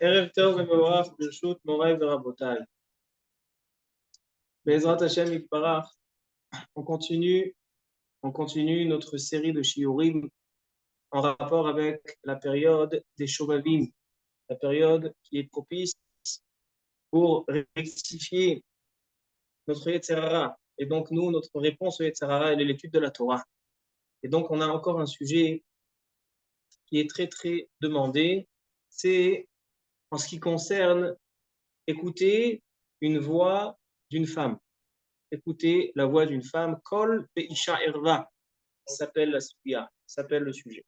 Erev Tov Mevorach Birshut Morai Verabotai. Bezrat Hashem Yitbarach, on continue notre série de shiurim en rapport avec la période des Shovavim, la période qui est propice pour rectifier notre Yetzer Hara. Et donc nous, notre réponse au Yetzer Hara, elle est l'étude de la Torah. Et donc on a encore un sujet qui est très très demandé, c'est en ce qui concerne écouter une voix d'une femme. Écouter la voix d'une femme, Kol Be'isha Erva, s'appelle la suya, s'appelle le sujet.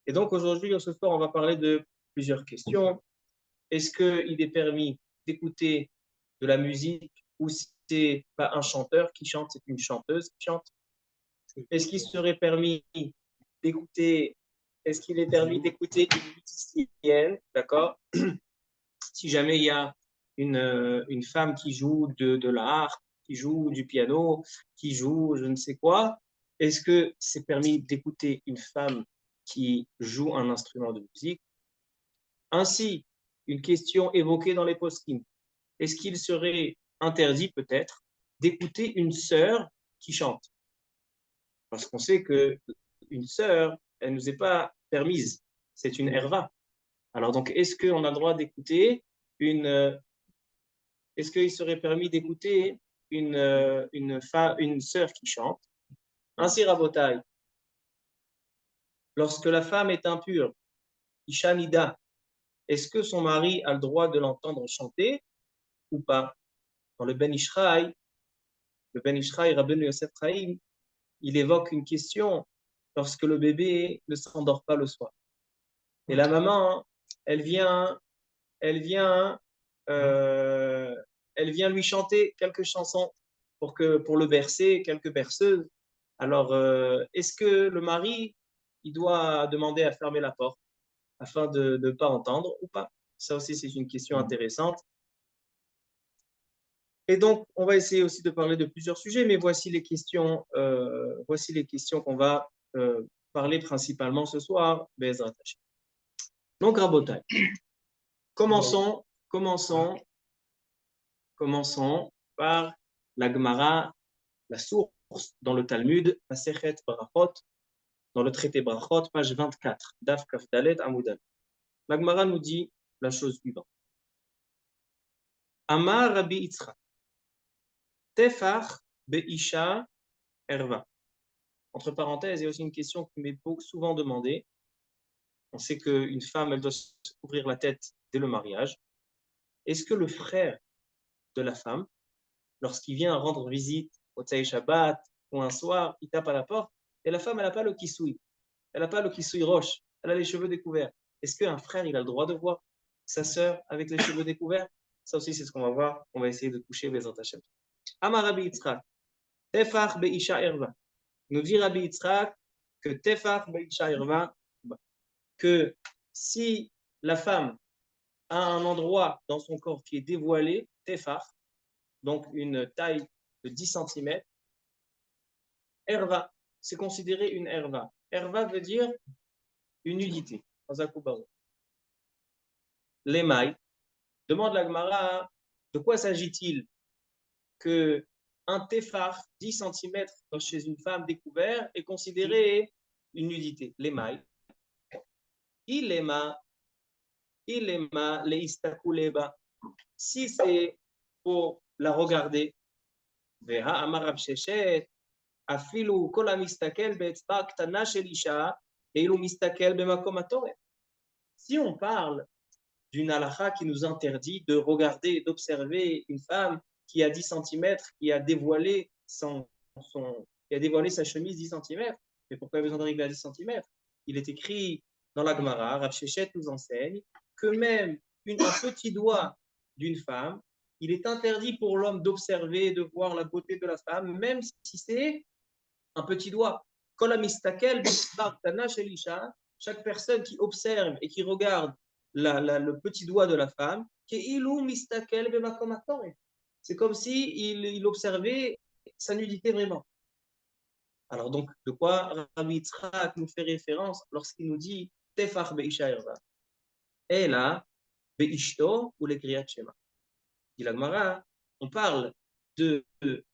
Et donc aujourd'hui, ce soir, on va parler de plusieurs questions. Est-ce qu'il est permis d'écouter de la musique ou si c'est pas un chanteur qui chante, c'est une chanteuse qui chante? Est-ce qu'il serait permis d'écouter, est-ce qu'il est permis d'écouter une musicienne, d'accord? Si jamais il y a une femme qui joue de la harpe, qui joue du piano, qui joue je ne sais quoi, est-ce que c'est permis d'écouter une femme qui joue un instrument de musique? Ainsi, une question évoquée dans les poskim. Est-ce qu'il serait interdit peut-être d'écouter une sœur qui chante? Parce qu'on sait qu'une sœur, elle ne nous est pas permise. C'est une herva. Alors donc, est-ce qu'on a le droit d'écouter une est-ce qu'il serait permis d'écouter une sœur qui chante? Ainsi, Rabotai, lorsque la femme est impure, Isha Nida, est-ce que son mari a le droit de l'entendre chanter ou pas? Dans le Ben Ishraï, Rabbeinu Yosef Chaim, il évoque une question lorsque le bébé ne s'endort pas le soir. Et la maman, elle vient, elle vient, euh, elle vient lui chanter quelques chansons pour le bercer, quelques berceuses. Alors, est-ce que le mari, il doit demander à fermer la porte afin de ne pas entendre ou pas? Ça aussi, c'est une question intéressante. Et donc, on va essayer aussi de parler de plusieurs sujets, mais voici les questions qu'on va parler principalement ce soir. Bezrat Hashem. Donc, Rabotai, commençons, commençons, commençons par la Gemara, la source dans le Talmud, Masechet Brachot, dans le traité Brachot, page 24, Daf Kaf Dalet Amud. La Gemara nous dit la chose suivante. Amar Rabbi Yitzchak, Tefach Be'isha Erva. Entre parenthèses, il y a aussi une question qui m'est souvent demandée. On sait qu'une femme, elle doit se couvrir la tête dès le mariage. Est-ce que le frère de la femme, lorsqu'il vient rendre visite au Tsaï Shabbat ou un soir, il tape à la porte et la femme, elle n'a pas le kissoui, elle n'a pas le kissoui roche, elle a les cheveux découverts. Est-ce qu'un frère, il a le droit de voir sa sœur avec les cheveux découverts? Ça aussi, c'est ce qu'on va voir. On va essayer de toucher les Hashem. Amar Rabbi Yitzchak, Tefach Be'isha Erva. Nous dit Rabbi Yitzchak que Tefach Be'isha Erva, que si la femme a un endroit dans son corps qui est dévoilé, Tefach, donc une taille de 10 cm, Erva, c'est considéré une Erva. Erva veut dire une nudité. L'émail, demande la Gemara, de quoi s'agit-il que un tefar 10 cm chez une femme découvert est considéré une nudité? L'émail. Ilema, ilema, leistakuleba. Si c'est pour la regarder, Veha amarab sheshet, afilu kol hamistakel be'etzba ktana shel isha, eilu mistakel bemakom hatoreh. Si on parle d'une halakha qui nous interdit de regarder, d'observer une femme qui a 10 cm, qui a dévoilé qui a dévoilé sa chemise 10 cm. Mais pourquoi il y a besoin d'arriver à 10 cm? Il est écrit dans la Gemara, Rav Shechet nous enseigne que même un petit doigt d'une femme, il est interdit pour l'homme d'observer, de voir la beauté de la femme, même si c'est un petit doigt. Chaque personne qui observe et qui regarde le petit doigt de la femme, c'est comme si il observait sa nudité vraiment. Alors donc, de quoi Rabbi Yitzchak nous fait référence lorsqu'il nous dit Tefach Be'isha Erva? Et là, Be'ishto ou les Kriyat Shema. Dit la Gemara, on parle de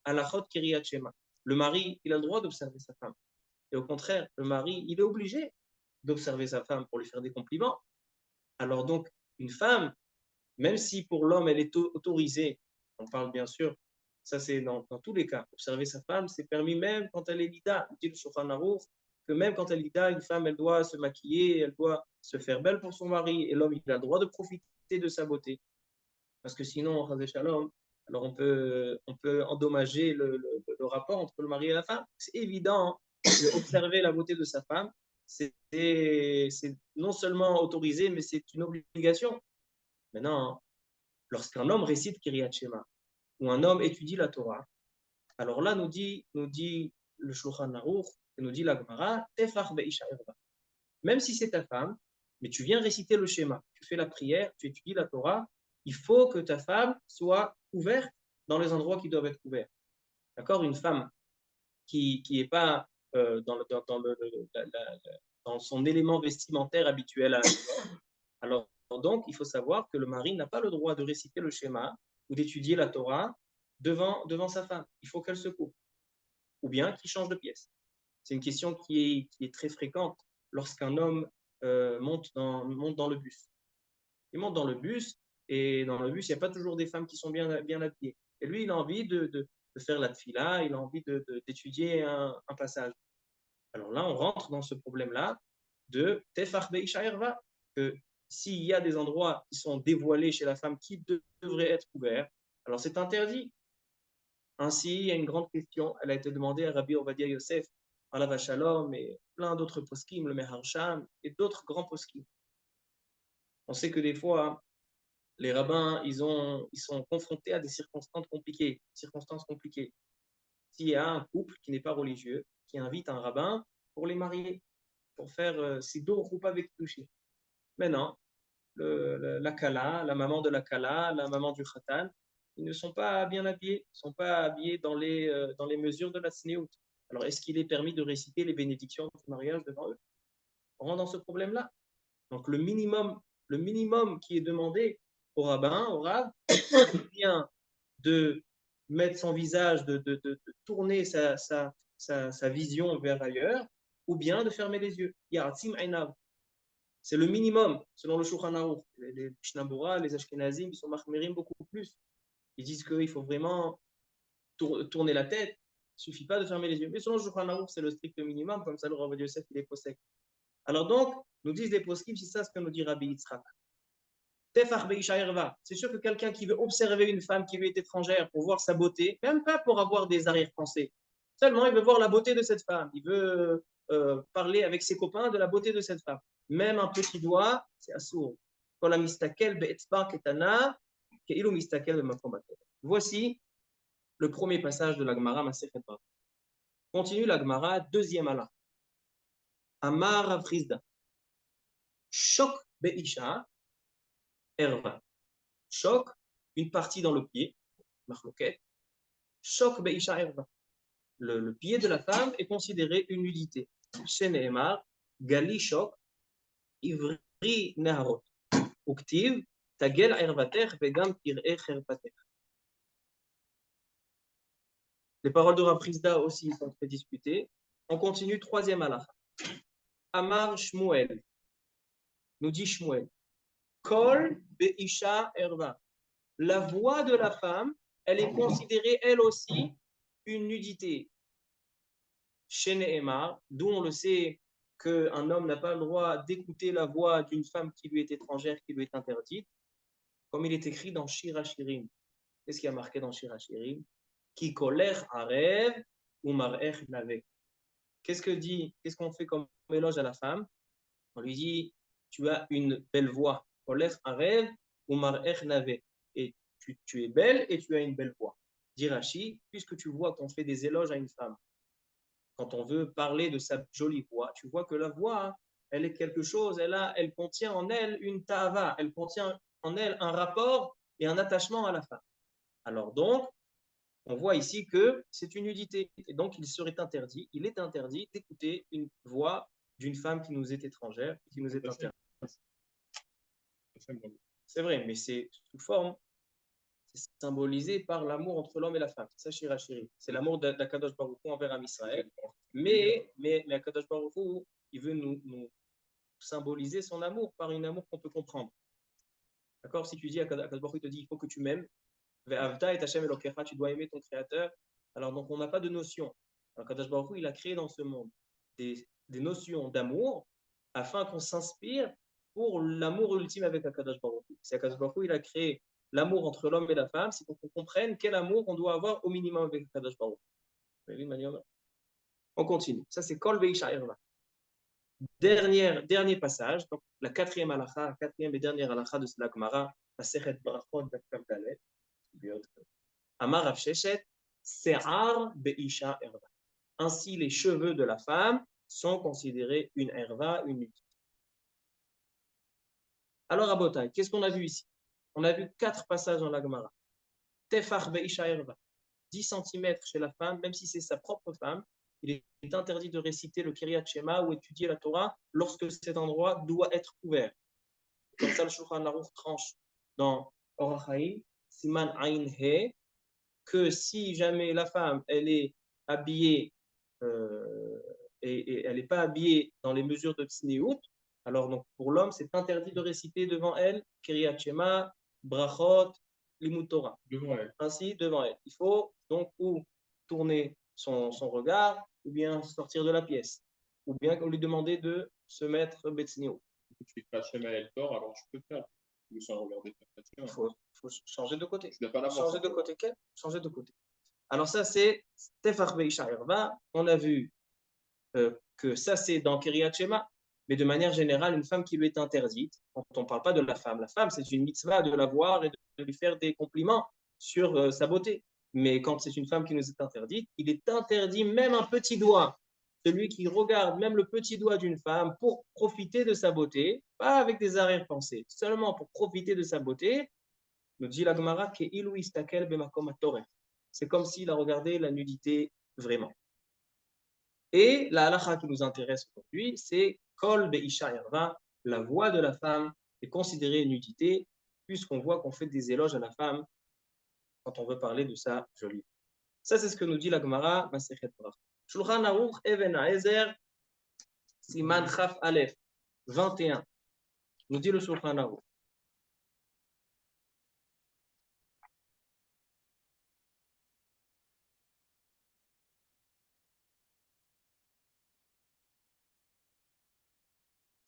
halachot Kriyat Shema. Le mari, il a le droit d'observer sa femme. Et au contraire, le mari, il est obligé d'observer sa femme pour lui faire des compliments. Alors donc, une femme, même si pour l'homme, elle est autorisée, on parle bien sûr, ça c'est dans tous les cas, observer sa femme, c'est permis même quand elle est lida. Dit le Shulchan Aruch, que même quand elle est lida, une femme, elle doit se maquiller, elle doit se faire belle pour son mari, et l'homme, il a le droit de profiter de sa beauté. Parce que sinon, Shalom, alors on peut endommager le rapport entre le mari et la femme. C'est évident d'observer la beauté de sa femme, c'est non seulement autorisé, mais c'est une obligation. Maintenant, lorsqu'un homme récite Kiryat Shema, ou un homme étudie la Torah, alors là, nous dit le Shulchan Aruch, nous dit la Gemara, Tefach be'isha erva. Même si c'est ta femme, mais tu viens réciter le schéma, tu fais la prière, tu étudies la Torah, il faut que ta femme soit couverte dans les endroits qui doivent être couverts. D'accord? Une femme qui n'est pas dans son élément vestimentaire habituel alors donc, il faut savoir que le mari n'a pas le droit de réciter le schéma ou d'étudier la Torah devant sa femme. Il faut qu'elle se coupe ou bien qu'il change de pièce. C'est une question qui est très fréquente lorsqu'un homme monte dans le bus. Il monte dans le bus et dans le bus, il n'y a pas toujours des femmes qui sont bien habillées. Et lui, il a envie de faire la tfila, il a envie d'étudier un passage. Alors là, on rentre dans ce problème-là de tefach be'isha erva, que s'il y a des endroits qui sont dévoilés chez la femme qui devraient être couverts, alors c'est interdit. Ainsi, il y a une grande question, elle a été demandée à Rabbi Ovadia Yosef, Alav Shalom, et plein d'autres poskim, le Meharsham, et d'autres grands poskim. On sait que des fois, les rabbins, ils sont confrontés à des circonstances compliquées. S'il y a un couple qui n'est pas religieux, qui invite un rabbin pour les marier, pour faire Sidour Roupa avec touché. Maintenant, la Kala, la maman de la Kala, la maman du Khatan, ils ne sont pas bien habillés, ils ne sont pas habillés dans les mesures de la Sneout. Alors, est-ce qu'il est permis de réciter les bénédictions du mariage devant eux? On rentre dans ce problème-là. Donc, le minimum qui est demandé au rabbin, au rab, c'est bien de mettre son visage, de tourner sa vision vers ailleurs, ou bien de fermer les yeux. Ya'atim ainav. C'est le minimum, selon le Shulchan Aruch. Les Mishnah les Ashkenazim, ils sont marmérim beaucoup plus. Ils disent qu'il faut vraiment tourner la tête. Il ne suffit pas de fermer les yeux. Mais selon le Shulchan Aruch, c'est le strict minimum. Comme ça, le Rav Yosef, il est possède. Alors donc, nous disent les poskim, c'est ça ce que nous dit Rabbi Yitzhak. C'est sûr que quelqu'un qui veut observer une femme qui lui est étrangère pour voir sa beauté, même pas pour avoir des arrière-pensées, seulement il veut voir la beauté de cette femme, il veut parler avec ses copains de la beauté de cette femme. Même un petit doigt, c'est assourd. Voici le premier passage de la Gemara Masechet Bava. Continue la Gemara, deuxième ala. Amar Avrizda. Shok be'isha erva. Shok, une partie dans le pied, marloquet. Shok be'isha erva. Le pied de la femme est considéré une nudité. Chez Nehemar, Gali Shok, Ivri Neharot. Uktiv, Tagel ervater, Vegam Pir'e cherpater. Les paroles de Rav Frisda aussi sont très disputées. On continue, troisième halakha. Amar Shmuel. Nous dit Shmuel. Kol be'isha erva. La voix de la femme, elle est considérée elle aussi une nudité. Chez Nehemar, d'où on le sait qu'un homme n'a pas le droit d'écouter la voix d'une femme qui lui est étrangère, qui lui est interdite, comme il est écrit dans Shir HaShirim. Qu'est-ce qui a marqué dans Shir HaShirim? Ki kolech arev ou mar'ech nave. Qu'est-ce qu'on fait comme éloge à la femme? On lui dit, tu as une belle voix. Kolech arev ou mar'ech nave. Et tu es belle et tu as une belle voix. Dit Rashi, puisque tu vois qu'on fait des éloges à une femme, quand on veut parler de sa jolie voix, tu vois que la voix, elle est quelque chose, elle contient en elle une ta'ava, elle contient en elle un rapport et un attachement à la femme. Alors donc, on voit ici que c'est une nudité. Et donc, il est interdit d'écouter une voix d'une femme qui nous est étrangère, qui nous est interdite. C'est vrai, mais c'est sous forme, c'est symbolisé par l'amour entre l'homme et la femme. C'est ça, Shira Shiri. C'est l'amour d'Akadosh Baruch Hu envers Am Israël. Mais Akadosh Baruch Hu, il veut nous symboliser son amour par un amour qu'on peut comprendre. D'accord? Si tu dis, Akadosh Baruch Hu te dit, il faut que tu m'aimes, Ve'avta et Hashem Elokecha, tu dois aimer ton créateur. Alors, donc, on n'a pas de notion. Alors, Akadosh Baruch Hu, il a créé dans ce monde des notions d'amour afin qu'on s'inspire pour l'amour ultime avec Akadosh Baruch Hu. C'est Akadosh Baruch Hu, il a créé l'amour entre l'homme et la femme, c'est pour qu'on comprenne quel amour on doit avoir au minimum avec Akadosh Baruch Hu. On continue. Ça, c'est Kol Veisha Erva. Dernier passage, donc la quatrième et dernière halakha de la Gemara, la Sechet Brachot Daf Dalet, Amar Rav Sheshet, Se'ar Beisha Erva. Ainsi, les cheveux de la femme sont considérés une erva, une utilité. Alors, Abotai, qu'est-ce qu'on a vu ici? On a vu 4 passages dans la Gemara. Tefach Beisha Erva, 10 cm chez la femme, même si c'est sa propre femme, il est interdit de réciter le Kiryat Shema ou étudier la Torah lorsque cet endroit doit être couvert. Comme ça, le Shulchan Aruch tranche dans Orach Chaim, Siman Ain He, que si jamais la femme, elle est habillée et elle n'est pas habillée dans les mesures de Tsniout, alors donc pour l'homme, c'est interdit de réciter devant elle Kiryat Shema, Brachot, Limut Torah. Devant elle. Ainsi, devant elle. Il faut donc ou tourner son regard, ou bien sortir de la pièce, ou bien lui demander de se mettre Betsniout. Tu fais pas Shema El Tor, alors je peux faire. Sans regarder ta Il faut changer de côté. Changer de côté. Changer de côté. Alors ça, c'est Tefach Beisha Erva. On a vu que ça, c'est dans Kiryat Shema, mais de manière générale, une femme qui lui est interdite, quand on ne parle pas de la femme, c'est une mitzvah de la voir et de lui faire des compliments sur sa beauté. Mais quand c'est une femme qui nous est interdite, il est interdit même un petit doigt. Celui qui regarde même le petit doigt d'une femme pour profiter de sa beauté, pas avec des arrière-pensées, seulement pour profiter de sa beauté, nous dit la Gemara, c'est comme s'il a regardé la nudité vraiment. Et la halakha qui nous intéresse aujourd'hui, c'est Kol Beisha Erva, la voix de la femme est considérée nudité, puisqu'on voit qu'on fait des éloges à la femme quand on veut parler de sa jolie. Ça, c'est ce que nous dit la Gemara, Masechet Brach. Shulchan Aruch Even Haezer, Siman Chaf Aleph, 21. Nous dit le Shulchan Aruch.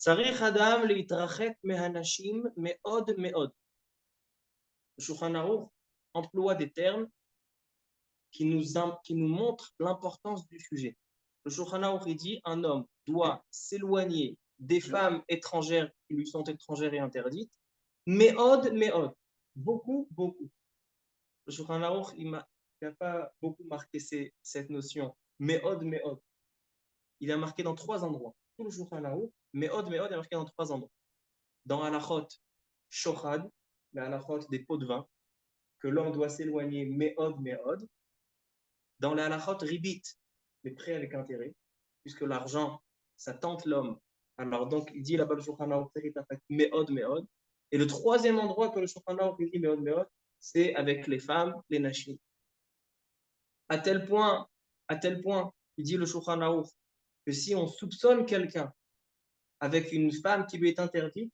צריך אדם להתרחק מהנשים מאוד מאוד. Le Shulchan Aruch emploie des termes qui nous montrent l'importance du sujet. Le Shulchan Aruch dit un homme doit s'éloigner des femmes étrangères qui lui sont étrangères et interdites. Meod, beaucoup. Le Shulchan Aruch, il n'a pas beaucoup marqué cette notion. Meod. Il a marqué dans 3 endroits. Tout le Shulchan Aruch, Meod est marqué dans 3 endroits. Dans Halachot Shochad, les Halachot des pots de vin, que l'homme doit s'éloigner Meod. Dans les Halachot Ribit, les prêts avec intérêt, puisque l'argent, ça tente l'homme. Alors donc, il dit là-bas le Shulchan Aruch, Meod. Et le 3e endroit que le Shulchan Aruch dit Meod, c'est avec les femmes, les nashim. À tel point, il dit le Shulchan Aruch, que si on soupçonne quelqu'un avec une femme qui lui est interdite,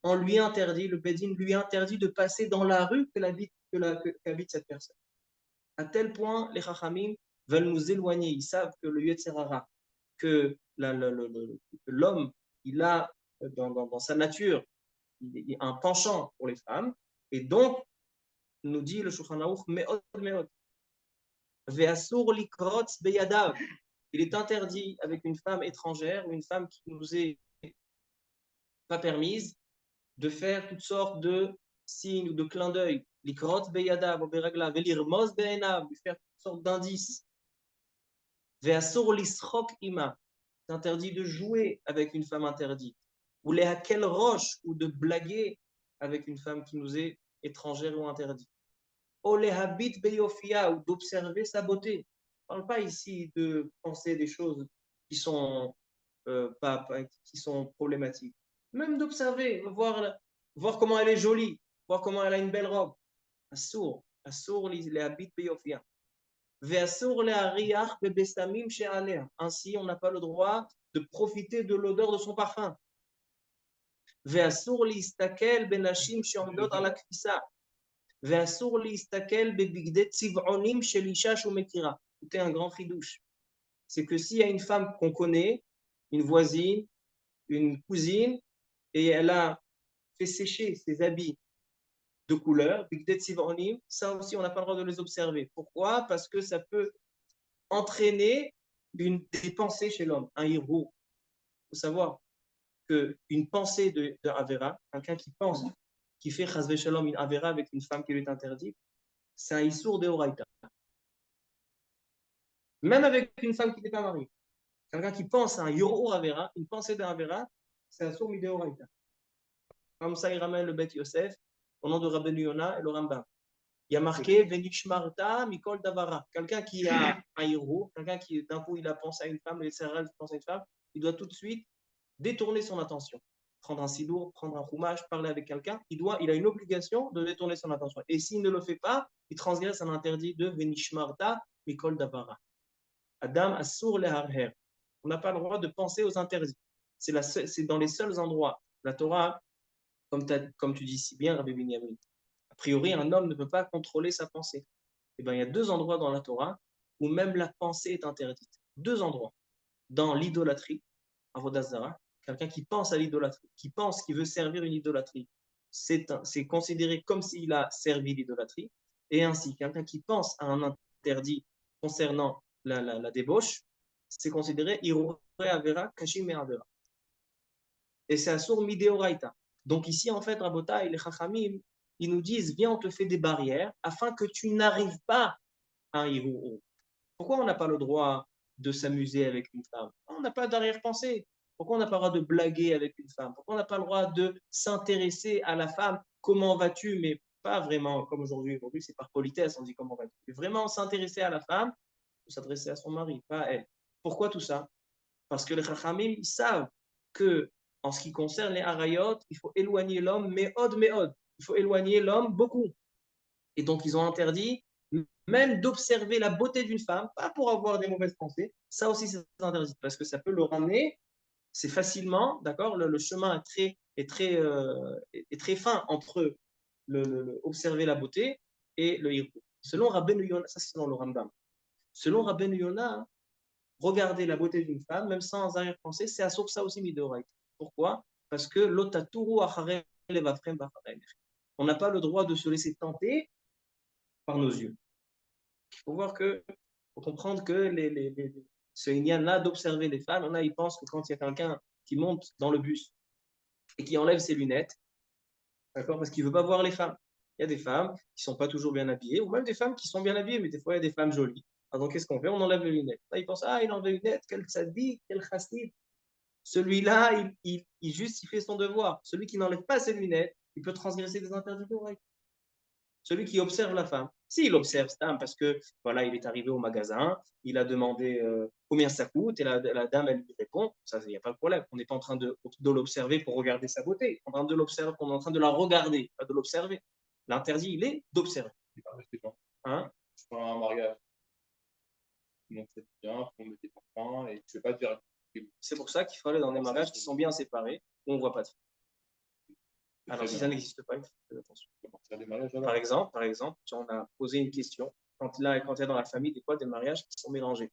on lui interdit, le Bedin lui interdit de passer dans la rue qu'habite cette personne. À tel point, les Chachamim veulent nous éloigner. Ils savent que le Yetzer Hara, que l'homme, il a dans sa nature il a un penchant pour les femmes, et donc, nous dit le Shulchan Aruch, Meod. Ve'asur likrotz beyadav. Il est interdit avec une femme étrangère ou une femme qui nous est pas permise de faire toutes sortes de signes ou de clins d'œil. Likrotz beyadav, oberagla, velirmos be'enav, lui faire toutes sortes d'indices. Ve'asur lisrok ima. C'est interdit de jouer avec une femme interdite. Ou les hakel roche, ou de blaguer avec une femme qui nous est étrangère ou interdite. Ou les habit beyofia, ou d'observer sa beauté. On ne parle pas ici de penser des choses qui sont, qui sont problématiques. Même d'observer, voir comment elle est jolie. Voir comment elle a une belle robe. Assour les habite beyofia. Ve'assour les hariach bebesamim she'alea. Ainsi, on n'a pas le droit de profiter de l'odeur de son parfum. Ve'assour listakel benashim she'omdot ala kfisa. Ve'assour listakel bebigdet tziv'onim shel isha shumekira. C'était un grand chidouche. C'est que s'il y a une femme qu'on connaît, une voisine, une cousine, et elle a fait sécher ses habits de couleur, ça aussi on n'a pas le droit de les observer. Pourquoi? Parce que ça peut entraîner des pensées chez l'homme, un héros. Il faut savoir qu'une pensée de Avera, quelqu'un qui pense, qui fait Chazvé Shalom une Avera avec une femme qui lui est interdite, c'est un Issour de Horaïta. Même avec une femme qui n'est pas mariée. Quelqu'un qui pense à un Yoro Avera, une pensée d'un Avera, c'est un Sour Midéoraïta. Comme ça, il ramène le Beth Yosef au nom de Rabbeinu Yona et le Rambam. Il y a marqué Venishmarta Mikol Davara. Quelqu'un qui a un héros, quelqu'un qui d'un coup il a pensé à une femme, les céréales pensent à une femme, il doit tout de suite détourner son attention. Prendre un sidour, prendre un roumage, parler avec quelqu'un, il a une obligation de détourner son attention. Et s'il ne le fait pas, il transgresse un interdit de Venishmarta Mikol Davara. Adam Assur Leharher. On n'a pas le droit de penser aux interdits. C'est dans les seuls endroits. La Torah, comme tu dis si bien, Rabbi Binyamin, a priori, un homme ne peut pas contrôler sa pensée. Eh bien, il y a deux endroits dans la Torah où même la pensée est interdite. Deux endroits. Dans l'idolâtrie, Avodah Zara, quelqu'un qui pense à l'idolâtrie, qui pense qu'il veut servir une idolâtrie, c'est considéré comme s'il a servi l'idolâtrie. Et ainsi, quelqu'un qui pense à un interdit concernant la débauche, c'est considéré Irore Avera Kashim et Avera. Et c'est Asur Mideoraita. Donc ici, en fait, Rabota et les Chachamim, ils nous disent, viens, on te fait des barrières afin que tu n'arrives pas à un Hirou. Pourquoi on n'a pas le droit de s'amuser avec une femme? On n'a pas d'arrière-pensée. Pourquoi on n'a pas le droit de blaguer avec une femme? Pourquoi on n'a pas le droit de s'intéresser à la femme? Comment vas-tu? Mais pas vraiment comme aujourd'hui. Aujourd'hui, c'est par politesse, on dit comment vas-tu. Mais vraiment s'intéresser à la femme, il faut s'adresser à son mari, pas à elle. Pourquoi tout ça? Parce que les Chachamim, ils savent que en ce qui concerne les harayot, il faut éloigner l'homme, méod. Il faut éloigner l'homme beaucoup. Et donc, ils ont interdit même d'observer la beauté d'une femme, pas pour avoir des mauvaises pensées. Ça aussi, c'est interdit, parce que ça peut le ramener, c'est facilement, d'accord, le chemin est très fin entre observer la beauté et le hirou. Selon Rabbeinu Yona, ça c'est dans le Rambam. Selon Rabbeinu Yona, regarder la beauté d'une femme, même sans arrière-pensée, c'est à source ça aussi midoraït. Pourquoi? Parce que l'otaturu acharei levavchem b'acharei. On n'a pas le droit de se laisser tenter par nos yeux. Il faut voir que, faut comprendre que ce inyan-là d'observer les femmes, on a, ils pensent que quand il y a quelqu'un qui monte dans le bus et qui enlève ses lunettes, d'accord, parce qu'il ne veut pas voir les femmes. Il y a des femmes qui ne sont pas toujours bien habillées, ou même des femmes qui sont bien habillées, mais des fois il y a des femmes jolies. Alors, donc, qu'est-ce qu'on fait? On enlève les lunettes. Là, ils pensent, ah, il enlève les lunettes, quel tzaddik, quel chassid. Celui-là, il juste, il fait son devoir. Celui qui n'enlève pas ses lunettes, il peut transgresser des interdits d'oreille. Celui qui observe la femme, s'il observe ça, parce que voilà, il est arrivé au magasin, il a demandé combien ça coûte, et la dame, elle lui répond, ça, il n'y a pas de problème. On n'est pas en train de l'observer pour regarder sa beauté. On est en train de l'observer, on est en train de la regarder, pas de l'observer. L'interdit, il est d'observer. Hein? Je prends un mariage. Donc c'est bien, on met des parfums et tu ne veux pas dire. C'est pour ça qu'il faut aller dans des mariages qui sont bien séparés, où on ne voit pas de filles. Alors si ça n'existe pas, il faut faire attention. Par exemple, on a posé une question, quand il y a dans la famille des fois des mariages qui sont mélangés.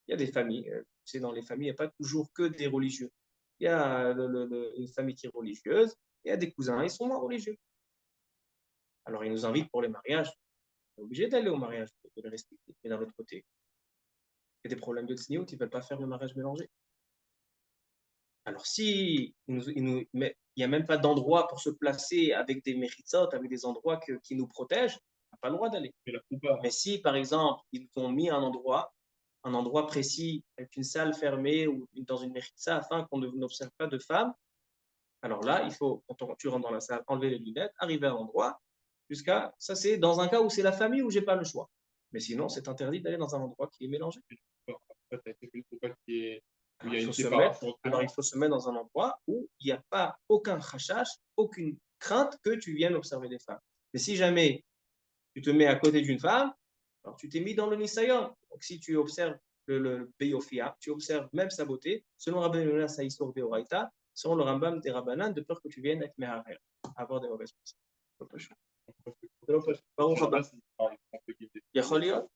Il y a des familles, c'est dans les familles, il n'y a pas toujours que des religieux. Il y a une famille qui est religieuse, il y a des cousins, ils sont moins religieux. Alors ils nous invitent pour les mariages, on est obligé d'aller au mariage, de les respecter. Mais d'un autre côté, il y a des problèmes de tsniout, ils ne veulent pas faire le mariage mélangé. Alors, si il n'y a même pas d'endroit pour se placer avec des méritzot, avec des endroits qui nous protègent, on n'a pas le droit d'aller. Mais si, par exemple, ils ont mis un endroit précis, avec une salle fermée ou dans une méritza, afin qu'on n'observe pas de femmes, alors là, il faut, quand tu rentres dans la salle, enlever les lunettes, arriver à l'endroit, ça c'est dans un cas où c'est la famille où j'ai pas le choix. Mais sinon, c'est interdit d'aller dans un endroit qui est mélangé. Alors, il faut se mettre dans un endroit où il n'y a pas aucun khashash, aucune crainte que tu viennes observer des femmes. Mais si jamais tu te mets à côté d'une femme, alors tu t'es mis dans le Nisayon. Donc si tu observes le Beyofia, tu observes même sa beauté, selon Rabbi Yonas Saïsor Beoraita, selon le Rambam des Rabbanan, de peur que tu viennes être Meharer, avoir des mauvaises pensées. Baruch haba. יכול להיות.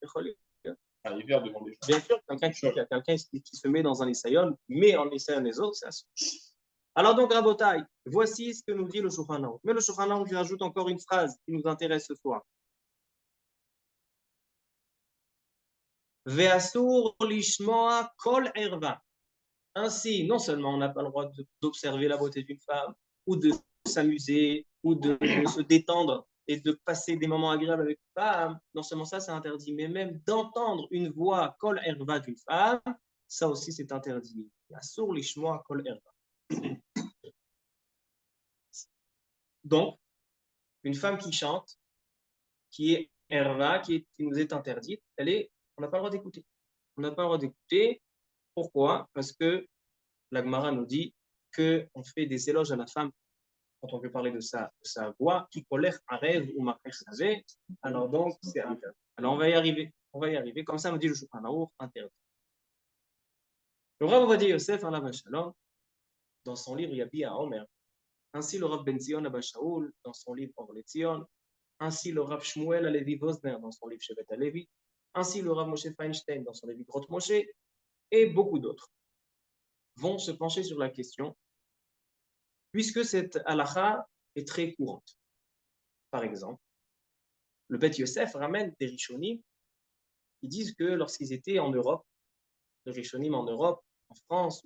Bien sûr, quelqu'un qui se met dans un Nisayon, mais en Nisayon les autres, c'est assuré. Alors donc, Rabotai, voici ce que nous dit le Shulchan Aruch. Mais le Shulchan Aruch rajoute encore une phrase qui nous intéresse ce soir. Ve'asur lishmoa kol erva. Ainsi, non seulement on n'a pas le droit d'observer la beauté d'une femme, ou de s'amuser, ou de se détendre et de passer des moments agréables avec une femme, non seulement ça, c'est interdit, mais même d'entendre une voix kol erva d'une femme, ça aussi c'est interdit. Asur lishmoa kol erva. Donc, une femme qui chante, qui est erva, qui nous est interdite, on n'a pas le droit d'écouter. On n'a pas le droit d'écouter. Pourquoi? Parce que la Gemara nous dit qu'on fait des éloges à la femme quand on veut parler de sa voix, qui colère un rêve ou ma savait. Alors donc, c'est interdit. Alors on va y arriver. On va y arriver. Comme ça, nous dit le Shulchan Aruch, interdit. Le Rav Ovadia Yosef, dans son livre Yabi à Omer, ainsi le Rav Ben Zion Abba Shaul, dans son livre Or Letzion, ainsi le Rav Shmuel Alevi Vosner, dans son livre Shevet Alevi, ainsi le Rav Moshe Feinstein, dans son livre Grot Moshe, et beaucoup d'autres vont se pencher sur la question, puisque cette halakha est très courante. Par exemple, le Bet Yosef ramène des Rishonim qui disent que lorsqu'ils étaient en Europe, les Rishonim en Europe, en France,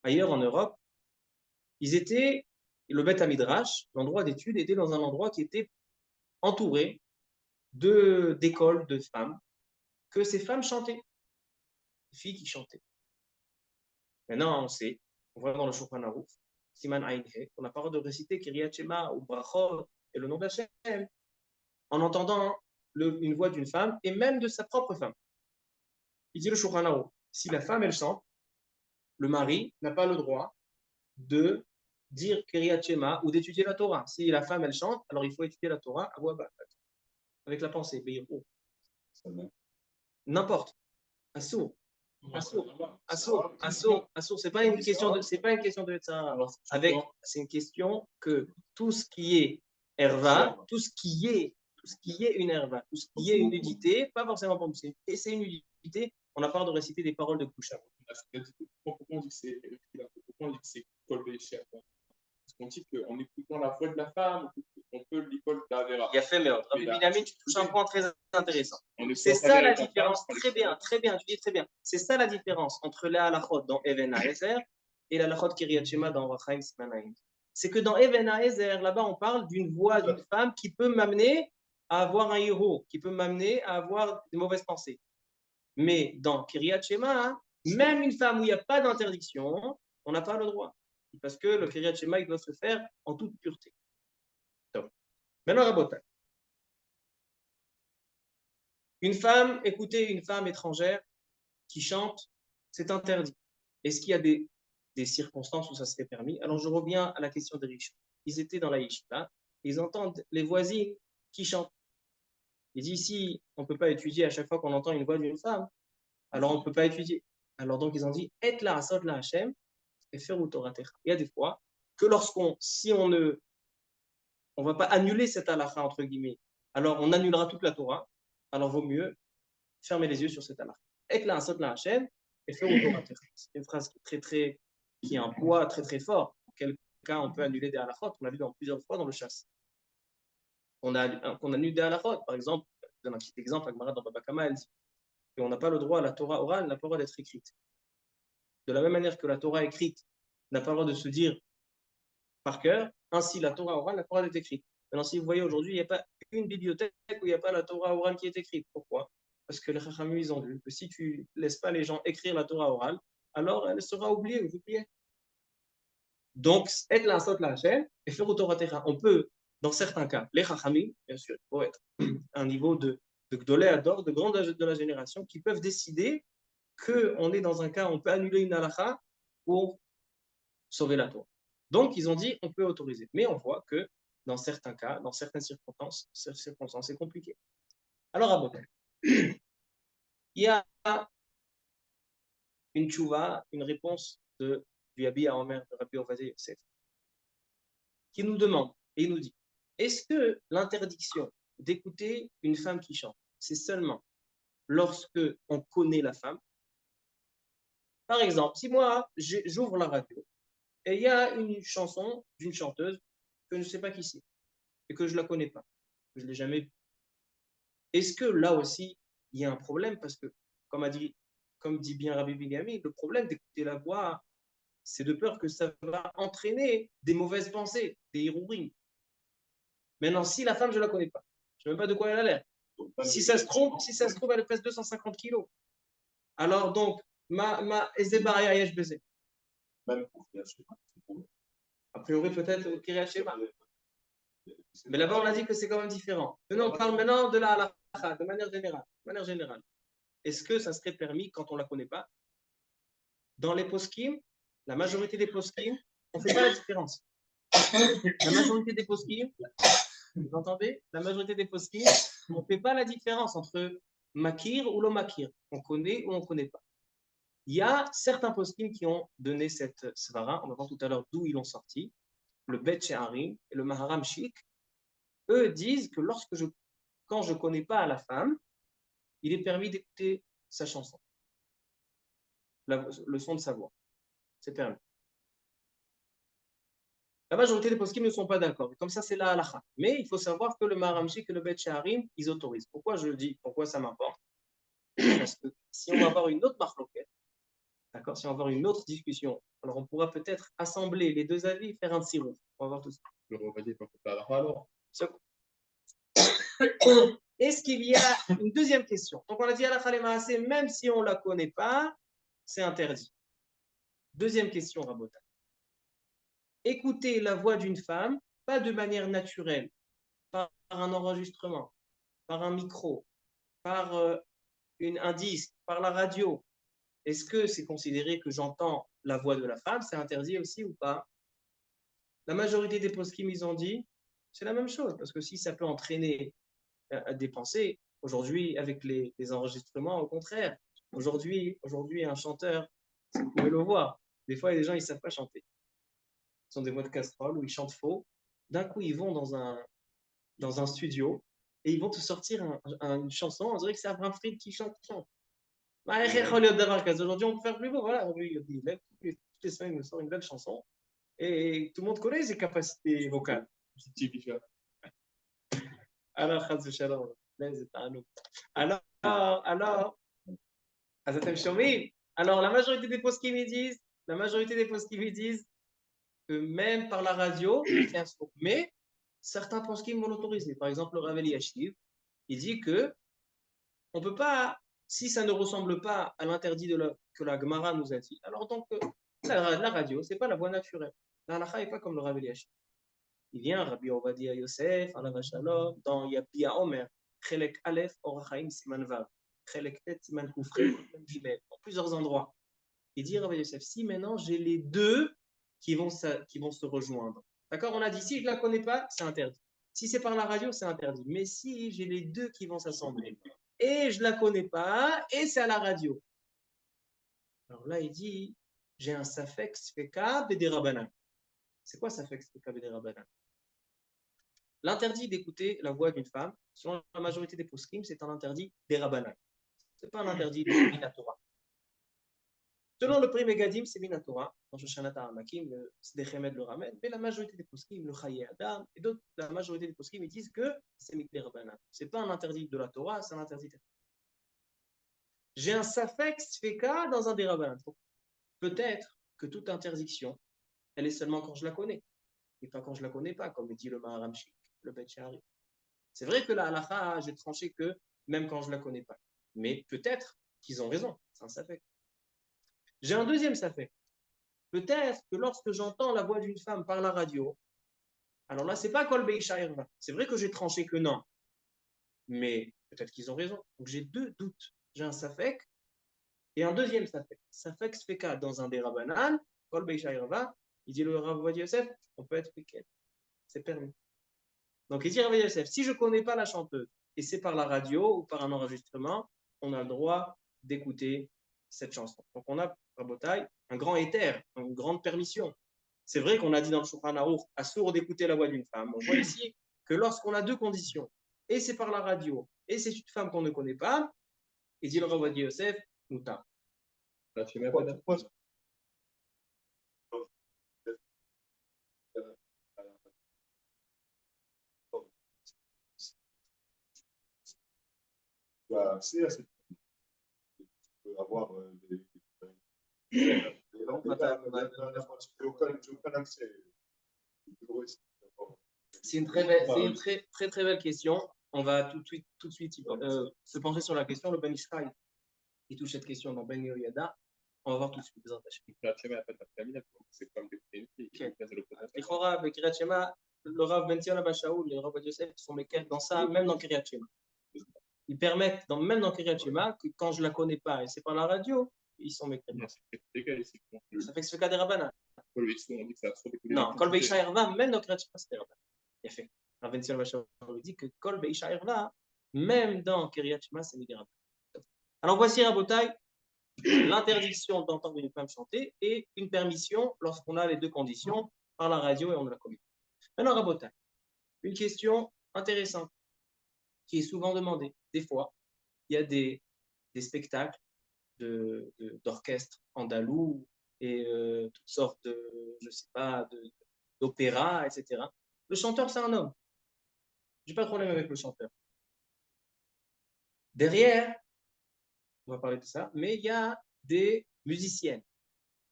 ailleurs en Europe, le Bet Hamidrash, l'endroit d'étude, était dans un endroit qui était entouré d'écoles de femmes, que ces femmes chantaient, des filles qui chantaient. Maintenant, on sait, on voit dans le Shulchan Aruch, Siman Ayin He, on n'a pas le droit de réciter Kiryat Shema ou Brachot et le nom d'Hachem en entendant une voix d'une femme et même de sa propre femme. Il dit le Shulchan Aruch, si la femme elle chante, le mari n'a pas le droit de dire Kiryat Shema ou d'étudier la Torah. Si la femme elle chante, alors il faut étudier la Torah à voix basse, avec la pensée. N'importe. Assour. C'est pas une question de, c'est une question que tout ce qui est erva, tout ce qui est une erva, tout ce qui est une nudité, pas forcément pour nous, et c'est une nudité, on n'a pas de réciter des paroles de Koucha. Pourquoi on dit que c'est Kolbe Cher? Parce qu'on dit qu'en écoutant la voix de la femme, on peut l'école d'Avera. Il y a fait, mais Rabbi Binyamin, tu touches un point très intéressant. C'est ça la différence, très bien, tu dis très bien. C'est ça la différence entre la halachot dans Even HaEzer et la halachot Kiryat Shema dans Rachaim Simanaim. C'est que dans Even HaEzer, là-bas, on parle d'une voix d'une femme qui peut m'amener à avoir un héros, qui peut m'amener à avoir de mauvaises pensées. Mais dans Kiryat Shema, même une femme où il n'y a pas d'interdiction, on n'a pas le droit. Parce que le Kiryat Shema, il doit se faire en toute pureté. Donc, maintenant, Rabotai. Écouter une femme étrangère qui chante, c'est interdit. Est-ce qu'il y a des circonstances où ça serait permis? Alors, je reviens à la question des riches. Ils étaient dans la yeshiva, ils entendent les voisines qui chantent. Ils disent, ici, on ne peut pas étudier à chaque fois qu'on entend une voix d'une femme, alors on ne peut pas étudier. Alors donc, ils ont dit, et la asot la Hashem, et faire Toratecha. Il y a des fois que si on ne va pas annuler cette halakha, entre guillemets, alors on annulera toute la Torah, alors vaut mieux fermer les yeux sur cette halakha. Et la asot la Hashem, et faire Toratecha. C'est une phrase qui a un poids très très fort. En quel cas on peut annuler des halakhot? On l'a vu plusieurs fois dans le chasse. On annule des halakhot. Par exemple, je donne un petit exemple, Agmara dans Baba Kama, elle dit qu'on n'a pas le droit, la Torah orale n'a pas le droit d'être écrite. De la même manière que la Torah écrite n'a pas le droit de se dire par cœur, ainsi la Torah orale n'a pas le droit d'être écrite. Maintenant, si vous voyez aujourd'hui, il n'y a pas une bibliothèque où il n'y a pas la Torah orale qui est écrite. Pourquoi? Parce que les Chachamim, ils ont vu que si tu ne laisses pas les gens écrire la Torah orale, alors elle sera oubliée ou oubliée. Donc, être la sot la Hashem et faire Toratecha. On peut, dans certains cas, les Chachamim, bien sûr, il faut être un niveau de Gdolé Ador, de grande de la génération, qui peuvent décider qu'on est dans un cas, on peut annuler une halakha pour sauver la Torah. Donc, ils ont dit, on peut autoriser. Mais on voit que dans certains cas, dans certaines circonstances, c'est compliqué. Alors, à Botan, il y a une tchouva, une réponse du Abi à Omer, de Rabbi Ovadia Yosef, qui nous demande, et il nous dit, est-ce que l'interdiction d'écouter une femme qui chante, c'est seulement lorsque on connaît la femme? Par exemple, si moi, j'ouvre la radio, et il y a une chanson d'une chanteuse que je ne sais pas qui c'est, et que je ne la connais pas, que je ne l'ai jamais vue. Est-ce que là aussi, il y a un problème? Parce que, comme dit bien Rabbi Bigami, le problème d'écouter la voix, c'est de peur que ça va entraîner des mauvaises pensées, des hirourim. Maintenant, si la femme, je ne la connais pas, je ne sais même pas de quoi elle a l'air. Si ça se trouve, elle pèse 250 kilos. Alors donc, Ezebaya Yesh Beze. A priori, peut-être au Kiryat Shema. Mais là-bas, on a dit que c'est quand même différent. Maintenant, on parle maintenant de la halakha, de manière générale. Est-ce que ça serait permis quand on ne la connaît pas? Dans les poskim, la majorité des poskim, on ne fait pas la différence. La majorité des poskim, vous entendez? La majorité des poskim, on ne fait pas la différence entre makir ou lo makir. On connaît ou on ne connaît pas. Il y a certains poskim qui ont donné cette svara, on va voir tout à l'heure d'où ils l'ont sorti, le Bet She'arim et le Maharam Shik. Eux disent que quand je ne connais pas la femme, il est permis d'écouter sa chanson, le son de sa voix. C'est permis. La majorité des poskim ne sont pas d'accord. Comme ça, c'est la halakha. Mais il faut savoir que le Maharam Shik et le Bet She'arim, ils autorisent. Pourquoi je le dis? Pourquoi ça m'importe? Parce que si on va avoir une autre marloquette, d'accord, si on va avoir une autre discussion, alors on pourra peut-être assembler les deux avis et faire un sirop. On va voir tout ça. Alors. Est-ce qu'il y a une deuxième question? Donc on a dit halakha le maaseh, même si on ne la connaît pas, c'est interdit. Deuxième question, Rabotan. Écouter la voix d'une femme, pas de manière naturelle, par un enregistrement, par un micro, par un disque, par la radio. Est-ce que c'est considéré que j'entends la voix de la femme? C'est interdit aussi ou pas? La majorité des poskim, ils ont dit, c'est la même chose, parce que si ça peut entraîner des pensées, aujourd'hui, avec les enregistrements, au contraire, aujourd'hui, un chanteur, vous pouvez le voir, des fois, il y a des gens, ils ne savent pas chanter. Ce sont des voix de casserole où ils chantent faux. D'un coup, ils vont dans un studio et ils vont te sortir une chanson. On dirait que c'est Abraham Fried qui chante. Aujourd'hui, on peut faire plus beau. Voilà, toutes les semaines, il nous sort une belle chanson et tout le monde connaît ses capacités vocales. Alors, alors, la majorité des postes qui me disent que même par la radio, mais certains poskim vont l'autoriser. Par exemple, le Rav Eliashiv, il dit que on peut pas, si ça ne ressemble pas à l'interdit que la Gemara nous a dit, alors donc la radio, c'est pas la voie naturelle. La halakha n'est pas comme le Rav Eliashiv. Il vient, Rabbi Ovadia Yosef, Alav Shalom, dans Yabia Omer, Chelek Aleph, Orachaim Siman Vav, Chelek Tet Siman Koufre, dans plusieurs endroits. Il dit, Rabbi Yosef, si maintenant j'ai les deux qui vont se rejoindre. D'accord? On a dit, si je ne la connais pas, c'est interdit. Si c'est par la radio, c'est interdit. Mais si j'ai les deux qui vont s'assembler, et je ne la connais pas, et c'est à la radio. Alors là, il dit, j'ai un Safek Sfeka Bederabana. C'est quoi Safek Sfeka Bederabana? L'interdit d'écouter la voix d'une femme, selon la majorité des poskim, c'est un interdit des Rabbanan. Ce n'est pas un interdit de Minatora. Selon le prix Megadim, c'est Minatora. Dans Shoshanat Hamakim, le Sdechemed le ramène. Mais la majorité des poskim, le Chaye Adam, et d'autres, la majorité des poskim, ils disent que c'est des Rabbanan. Ce n'est pas un interdit de la Torah, c'est un interdit des. J'ai un Safek Sfeka dans un des Rabbanan. Peut-être que toute interdiction, elle est seulement quand je la connais, et pas quand je la connais pas, comme dit le Maharam Shik, le Bet Shari. C'est vrai que la halakha, j'ai tranché que même quand je ne la connais pas. Mais peut-être qu'ils ont raison, c'est un safek. J'ai un deuxième safek. Peut-être que lorsque j'entends la voix d'une femme par la radio, alors là, c'est pas Kol Beishaïrva. C'est vrai que j'ai tranché que non. Mais peut-être qu'ils ont raison. Donc j'ai deux doutes. J'ai un safek et un deuxième safek. Safek Sfeka dans un des Rabbanan, Kol Beishaïrva, il dit le Rav Ovadia Yosef, on peut être week-end. C'est permis. Donc, il dit Rabbi Yosef, si je ne connais pas la chanteuse et c'est par la radio ou par un enregistrement, on a le droit d'écouter cette chanson. Donc, on a, Rabotai, un grand éther, une grande permission. C'est vrai qu'on a dit dans le Shulchan Aruch, à sourd d'écouter la voix d'une femme. On voit ici que lorsqu'on a deux conditions, et c'est par la radio, et c'est une femme qu'on ne connaît pas, il dit le Rabbi Yosef, nous t'as. accès à cette tu peux avoir des aucun accès. C'est une très belle question. On va tout de suite se pencher sur la question. Le Ben Ishraï, il touche cette question dans Ben Yoyada. On va voir tout de suite. C'est comme des L'Ichora, avec Kiryat Shema, le Rav Ben Zion Abba Shaul et le Rav Yosef sont méquels dans ça, même dans Kiryat Shema. Ils permettent, même dans Kiryat Shema, que quand je ne la connais pas et c'est par la radio, ils sont méquels. Ça fait que c'est le cas des Rabbanan. Non, Kol Beisha Erva, même dans Kiryat Shema, c'est des Rabbanan. Il a fait. Rav Ben Zion Abba Shaul dit que Kol Beisha Erva, même dans Kiryat Shema, c'est des Rabbanan. Alors voici Rabotai, l'interdiction d'entendre une femme chanter et une permission lorsqu'on a les deux conditions par la radio et on ne la connaît pas. Maintenant, Rabotai, une question intéressante qui est souvent demandée. Des fois, il y a des spectacles d'orchestre andalou et toutes sortes de, je sais pas, d'opéra, etc. Le chanteur, c'est un homme. Je n'ai pas de problème avec le chanteur. Derrière, on va parler de ça, mais il y a des musiciennes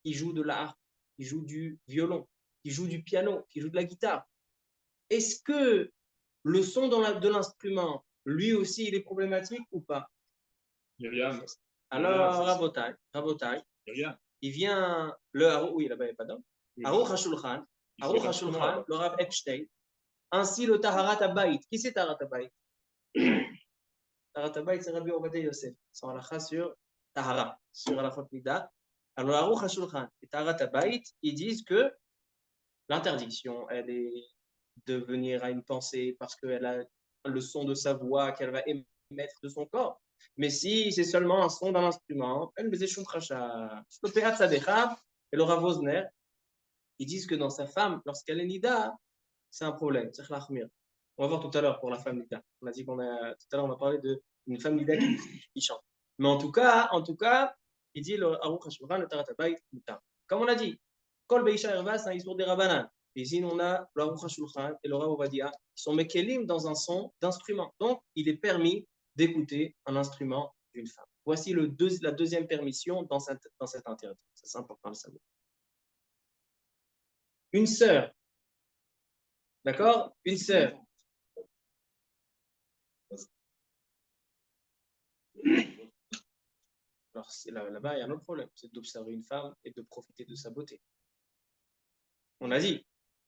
qui jouent de l'art, qui jouent du violon, qui jouent du piano, qui jouent de la guitare. Est-ce que le son de l'instrument, lui aussi, il est problématique ou pas? Alors, Rabotai, il vient le Harouk, oui, là-bas il n'y a pas d'homme. Harouk HaShulchan, le Rav Epstein, ainsi le Taharat Abayit. Qui c'est Taharat Abayit? Taharat Abayit, c'est Rabbi Ovadia Yosef. Son halakha sur Tahara, sur Halachot Nida. Alors, le Harouk HaShulchan et Taharat Abayit, ils disent que l'interdiction, elle est de venir à une pensée parce qu'elle a le son de sa voix qu'elle va émettre de son corps. Mais si c'est seulement un son d'un instrument, elle me disait et le Rav Wosner, ils disent que dans sa femme, lorsqu'elle est nida, c'est un problème. On va voir tout à l'heure pour la femme nida. On a dit tout à l'heure, on a parlé d'une femme nida qui chante. Mais en tout cas, il dit le Aruch HaShulchan, le Taharat Abayit, comme on a dit, Kol Beisha Erva, c'est un histoire des Rabbanan. Ici, on a le Aruch HaShulchan et le Rav Ovadia qui sont mekelim dans un son d'instrument. Donc, il est permis d'écouter un instrument d'une femme. Voici la deuxième permission dans cet interdit. C'est important de le savoir. Une sœur. D'accord? Une sœur. Alors, là-bas, il y a un autre problème. C'est d'observer une femme et de profiter de sa beauté. On a dit,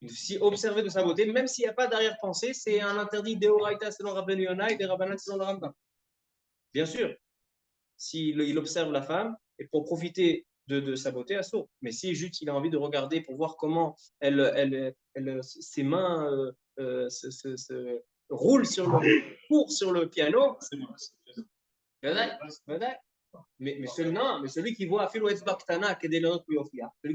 si observer de sa beauté, même s'il n'y a pas d'arrière-pensée, c'est un interdit d'Eoraita selon Rabbeinu Yonah et des Rabbanan selon le Rambam. Bien sûr, s'il observe la femme et pour profiter de sa beauté, à saut. Mais si juste il a envie de regarder pour voir comment ses mains roulent courent sur le piano, mais celui qui voit celui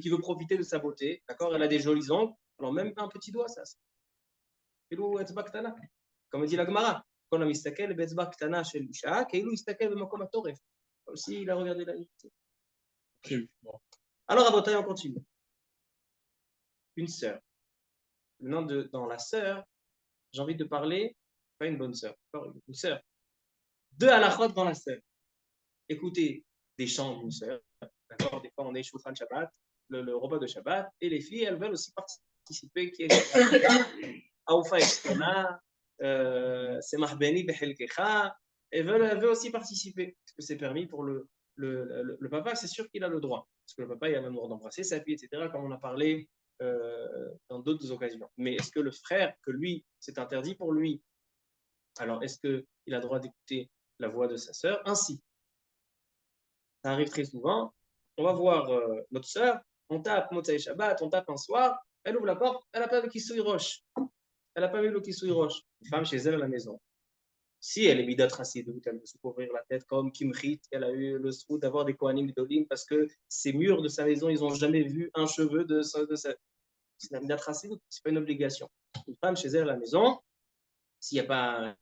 qui veut profiter de sa beauté, d'accord, elle a des jolis ongles, alors même un petit doigt, ça. Comme dit la Gemara, aussi il a regardé la vérité. Alors à Botaï, on continue. Une sœur. Maintenant, dans la sœur, j'ai envie de parler, pas une bonne sœur, une sœur. Deux halachot dans la sœur. Écoutez des chants d'une sœur, d'accord, des fois on est Shulchan Shabbat, le repas de Shabbat, et les filles, elles veulent aussi participer, qui est Aoufa Ekstona, Semach Beni Bechelkecha, elles veulent aussi participer, parce que c'est permis pour le papa, c'est sûr qu'il a le droit, parce que le papa, il a même le droit d'embrasser sa fille, etc., comme on a parlé dans d'autres occasions. Mais est-ce que le frère, que lui, c'est interdit pour lui, alors est-ce qu'il a le droit d'écouter la voix de sa sœur? Ainsi, ça arrive très souvent, on va voir notre sœur, on tape Motsai Shabbat, on tape un soir, elle ouvre la porte, elle a pas de Kisui Roche. elle n'a pas vu le Kisui Roche. Une femme chez elle à la maison. Si elle est Midat Chassidut, elle veut se couvrir la tête comme Kimchit, elle a eu le sroud d'avoir des Kohanim Gdolim parce que ces murs de sa maison, ils n'ont jamais vu un cheveu de sa. C'est la Midat Chassidut, ce n'est pas une obligation. Une femme chez elle à la maison, s'il n'y a pas,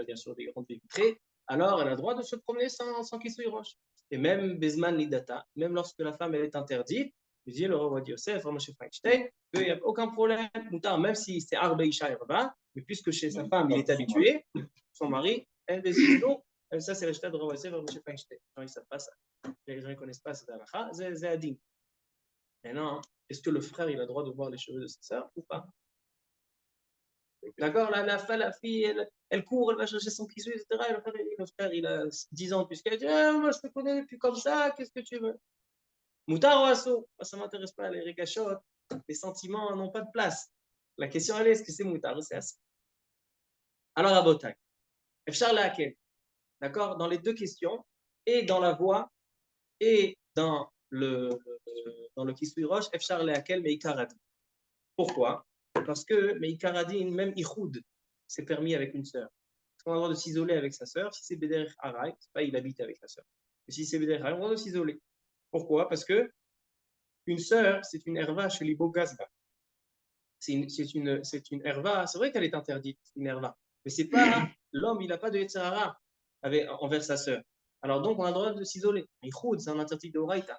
bien sûr des grandes vitrées, alors elle a le droit de se promener sans Kisui Roche. Et même Bezman Lidata, même lorsque la femme elle est interdite, il dit le roi Yosef, Moshe Feinstein, qu'il n'y a aucun problème, même si c'est Arba Isha Erba, mais puisque chez sa femme il est habitué, son mari, elle décide non. Ça, c'est l'état de roi Yosef, Moshe Feinstein. Les gens ne savent pas ça. Les gens ne connaissent pas cette halakha, c'est Adin. Maintenant, est-ce que le frère il a le droit de voir les cheveux de sa sœur ou pas? D'accord, la fille, elle court, elle va chercher son kisui, etc. Et le frère, il a 10 ans, puisqu'elle dit moi, je te connais depuis comme ça, qu'est-ce que tu veux? Moutar ou asso? Ça ne m'intéresse pas, les régachotes, les sentiments n'ont pas de place. La question, elle est, est-ce que c'est moutar ou c'est asso? Alors, à Botaï, Efchar Lehakel, d'accord, dans les deux questions, et dans la voix, et dans le kisui roche, Efchar Lehakel, Meikaradin. Pourquoi? Parce que Meikaradin, même Ichoud, c'est permis avec une sœur. On a le droit de s'isoler avec sa sœur. Si c'est Bederech Harai, c'est pas il habite avec sa sœur. Mais si c'est Bederech Harai, on a le droit de s'isoler. Pourquoi? Parce que une sœur, c'est une herva chez l'Ibo Gazba. C'est une herva, c'est vrai qu'elle est interdite, une herva. Mais c'est pas, l'homme, il n'a pas de Yetzirara envers sa sœur. Alors donc, on a le droit de s'isoler. Ichoud, c'est un interdit de Horaïta.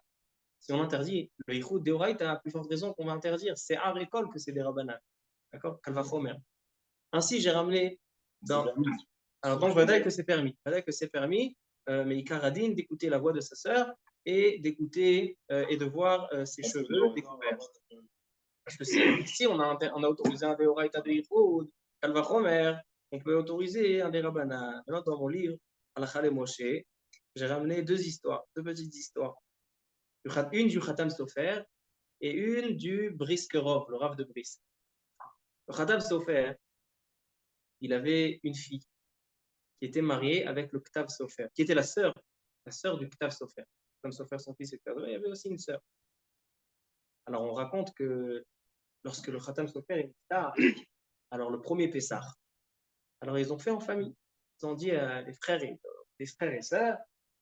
Si on interdit le Ichoud de Horaïta, à plus forte raison qu'on va interdire. C'est à l'école que c'est des rabanan. D'accord? Kalva Chomer. Ainsi, j'ai ramené dans. Alors donc, Vadaï que c'est permis. Vadaï que c'est permis, mais Ikaradine, d'écouter la voix de sa sœur et d'écouter et de voir ses cheveux découverts. Parce que si on a autorisé un Deoraita de Yichud, Kalva Chomer, on peut autoriser un des Rabbana. Maintenant, dans mon livre, Halakha le Moshe, j'ai ramené deux petites histoires. Une du Khatam Sofer et une du Brisk Rov, le Rav de Brisk. Le Khatam Sofer, il avait une fille qui était mariée avec le Ktav Sofer, qui était la sœur du Ktav Sofer. Ktav Sofer, son fils, etc. Il y avait aussi une sœur. Alors on raconte que lorsque le Khatam Sofer est tard, alors le premier Pessah, alors ils ont fait en famille. Ils ont dit à les frères et sœurs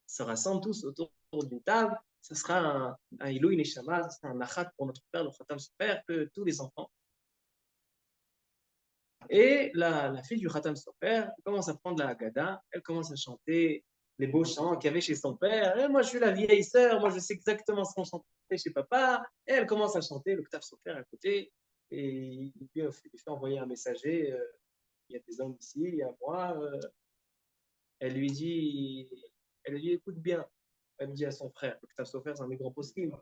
se rassemblent tous autour d'une table. Ce sera un Ilouï Neshama, ce sera un Achat pour notre père, le Khatam Sofer, que tous les enfants. Et la fille du Khatam Sofer commence à prendre la Haggadah, elle commence à chanter les beaux chants qu'il y avait chez son père. Et moi, je suis la vieille sœur, moi, je sais exactement ce qu'on chantait chez papa. Et elle commence à chanter le Khatam Sofer à côté. Et il lui fait envoyer un messager. Il y a des hommes ici, il y a moi. Elle lui dit, écoute bien. Elle dit à son frère, le Khatam Sofer, c'est un des grands poskim.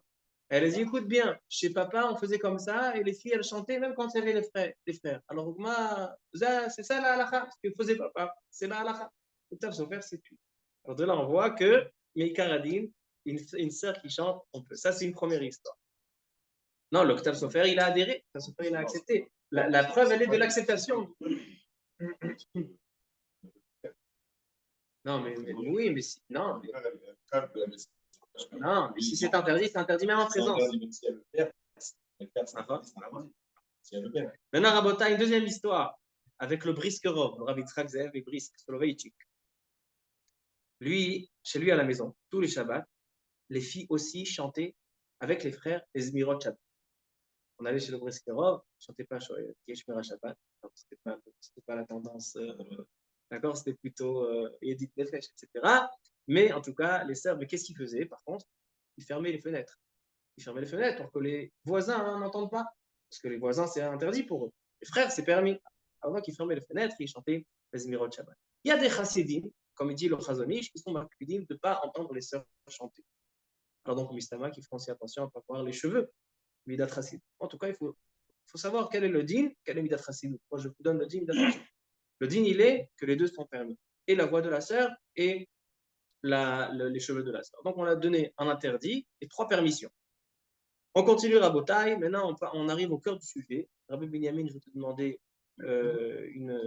Elle a dit, écoute bien, chez papa, on faisait comme ça, et les filles, elles chantaient même quand il y avait les frères. Alors, moi, c'est ça la halakha, ce que faisait papa, c'est la halakha. Le Khatam Sofer, c'est tout. Alors, de là, on voit que, Meikaradin, une sœur qui chante, on peut. Ça, c'est une première histoire. Non, le Khatam Sofer, il a adhéré, le Khatam Sofer, il a accepté. La preuve, elle est de l'acceptation. Non, mais oui, mais si, non, mais si c'est interdit même en présence. Maintenant, Rabota, une deuxième histoire avec le Briskerov, le Rav Yitzhak Zev et Brisk Soloveitchik. Lui, chez lui à la maison, tous les Shabbats, les filles aussi chantaient avec les frères les Zmirot Shabbat. On allait chez le Briskerov, ne chantait pas Yeshmira Shabbat, c'était pas la tendance, d'accord, c'était plutôt Yedit Nefesh, etc. Mais en tout cas, les sœurs, mais qu'est-ce qu'ils faisaient par contre? Ils fermaient les fenêtres. Ils fermaient les fenêtres pour que les voisins n'entendent pas. Parce que les voisins, c'est interdit pour eux. Les frères, c'est permis. Alors donc, ils fermaient les fenêtres et ils chantaient les Zmirot Shabbat. Il y a des chassidim, comme il dit le Chazonish, qui sont marqués de ne pas entendre les sœurs chanter. Alors donc, Mistama, qui font aussi attention à ne pas voir les cheveux. Midat Chassid. En tout cas, il faut savoir quel est le din, quel est Midat Chassid. Moi, je vous donne le din Midat Chassid. Le din, il est que les deux sont permis. Et la voix de la sœur et les cheveux de la sœur. Donc, on a donné un interdit et 3 permissions. On continue Rabotai. Maintenant, on arrive au cœur du sujet. Rabbi Binyamin, je vais te demander une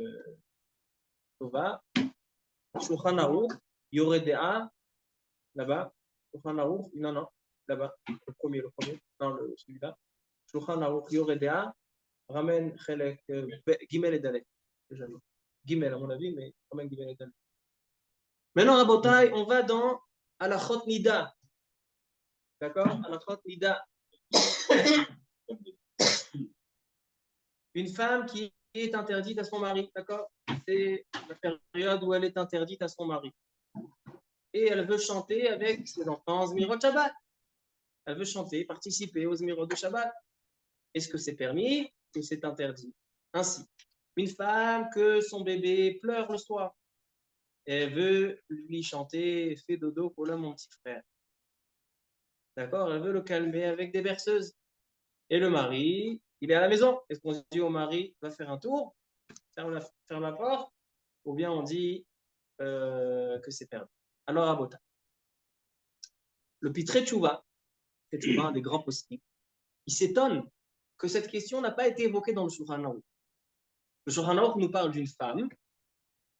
Tova. Shulchan Aruch, Yoredea, là-bas. Shulchan Aruch, non, là-bas. Le premier. Non, celui-là. Shulchan Aruch, Yoredea, ramène Chelek, Gimel et Dalek. Gimel, à mon avis, mais ramène Gimel et Dalek. Maintenant, Rabotai, on va dans Alachot Nida. D'accord? Alachot Nida. Une femme qui est interdite à son mari. D'accord? C'est la période où elle est interdite à son mari. Et elle veut chanter avec ses enfants Zmirot Shabbat. Elle veut chanter, participer aux Zmirot de Shabbat. Est-ce que c'est permis ou c'est interdit? Ainsi, une femme que son bébé pleure le soir, elle veut lui chanter « Fais dodo pour là mon petit frère ». D'accord? Elle veut le calmer avec des berceuses. Et le mari, il est à la maison. Est-ce qu'on dit au mari « Va faire un tour, ferme la porte » ou bien on dit que c'est permis? Alors, Abota. Le Pitré Tchouva, un des grands possibles, il s'étonne que cette question n'a pas été évoquée dans le Shulchan Aruch. Le Shulchan Aruch nous parle d'une femme,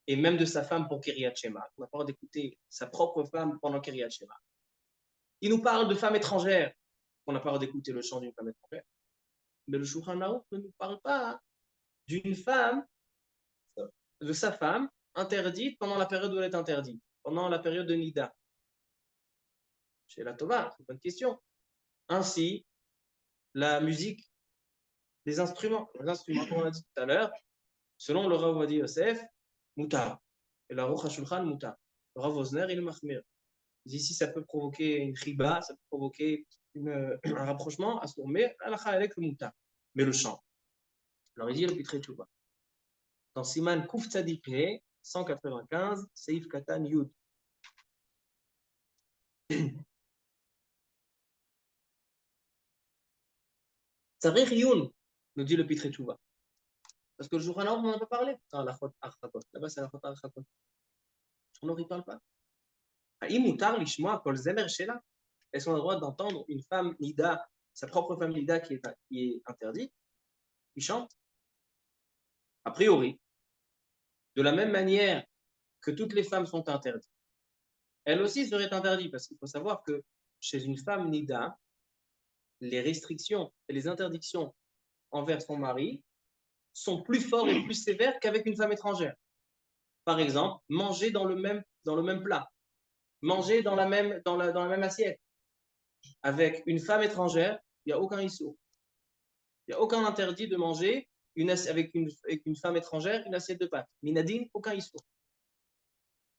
et même de sa femme pour Kiryat Shema. On n'a pas d'écouter sa propre femme pendant Kiryat Shema. Il nous parle de femmes étrangères. On n'a pas d'écouter le chant d'une femme étrangère. Mais le Shulchan Aruch ne nous parle pas d'une femme, de sa femme, interdite pendant la période où elle est interdite, pendant la période de Nida. Chez la Tova, c'est une bonne question. Ainsi, la musique, les instruments, comme on l'a dit tout à l'heure, selon le Rav Ovadia Yosef, Moutar. Et la Ruch HaShulchan, Moutar. Le Rav Osner, il est Mahmir. Ici, ça peut provoquer une riba, ça peut provoquer un rapprochement à ce qu'on met à la avec le Moutar. Mais le chant. Alors, il dit le Pitré Tchouva. Dans Siman Kouf Tzadikhe, 195, Seif Katan Yud. Tzarech Yun, nous dit le Pitré Tchouva. Parce que le Shulchan Aruch, on n'en a pas parlé. Là-bas, c'est la Chot Archakot. On n'en parle pas. Est-ce qu'on a le droit d'entendre une femme Nida, sa propre femme Nida qui est interdite, qui chante? A priori, de la même manière que toutes les femmes sont interdites, elle aussi serait interdite, parce qu'il faut savoir que chez une femme Nida, les restrictions et les interdictions envers son mari sont plus fortes et plus sévères qu'avec une femme étrangère. Par exemple, manger dans le même plat, manger dans la même assiette. Avec une femme étrangère, il n'y a aucun issue. Il n'y a aucun interdit de manger avec une femme étrangère une assiette de pâtes. Minadin, aucun issue.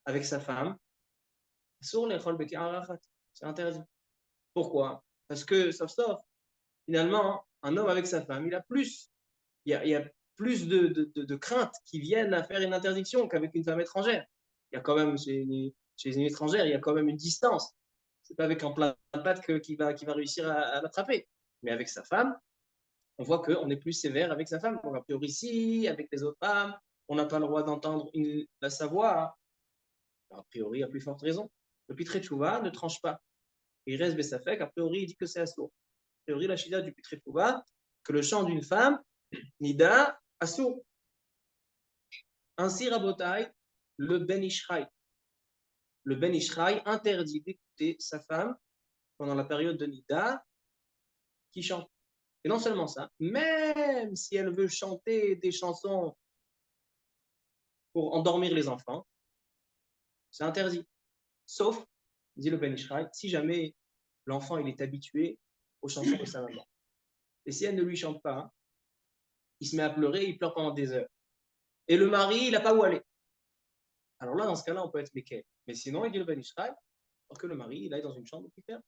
Avec sa femme, c'est interdit. Pourquoi? Parce que, sauf, finalement, un homme avec sa femme, il y a plus de craintes qui viennent à faire une interdiction qu'avec une femme étrangère. Il y a quand même, chez une étrangère, il y a quand même une distance. C'est pas avec un plat de pâtes qui va réussir à l'attraper. Mais avec sa femme, on voit qu'on est plus sévère avec sa femme. Donc, a priori, ici, avec les autres femmes, on n'a pas le droit d'entendre sa voix. A priori, à plus forte raison. Le Pitré Tchouva ne tranche pas. Il reste Bessafek. A priori, il dit que c'est assourd. A priori, la Shida du Pitré Tchouva, que le chant d'une femme, Nida, assourd. Ainsi, Rabotai, le Ben Ishraï. Le Ben Ishraï interdit d'écouter sa femme pendant la période de Nida qui chante. Et non seulement ça, même si elle veut chanter des chansons pour endormir les enfants, c'est interdit. Sauf, dit le Ben Ishraï, si jamais l'enfant il est habitué aux chansons de sa maman. Et si elle ne lui chante pas, il se met à pleurer, il pleure pendant des heures. Et le mari, il n'a pas où aller. Alors là, dans ce cas-là, on peut être méquet. Mais sinon, il dit le Ben Ishraï, pour que le mari, il aille dans une chambre plus ferme.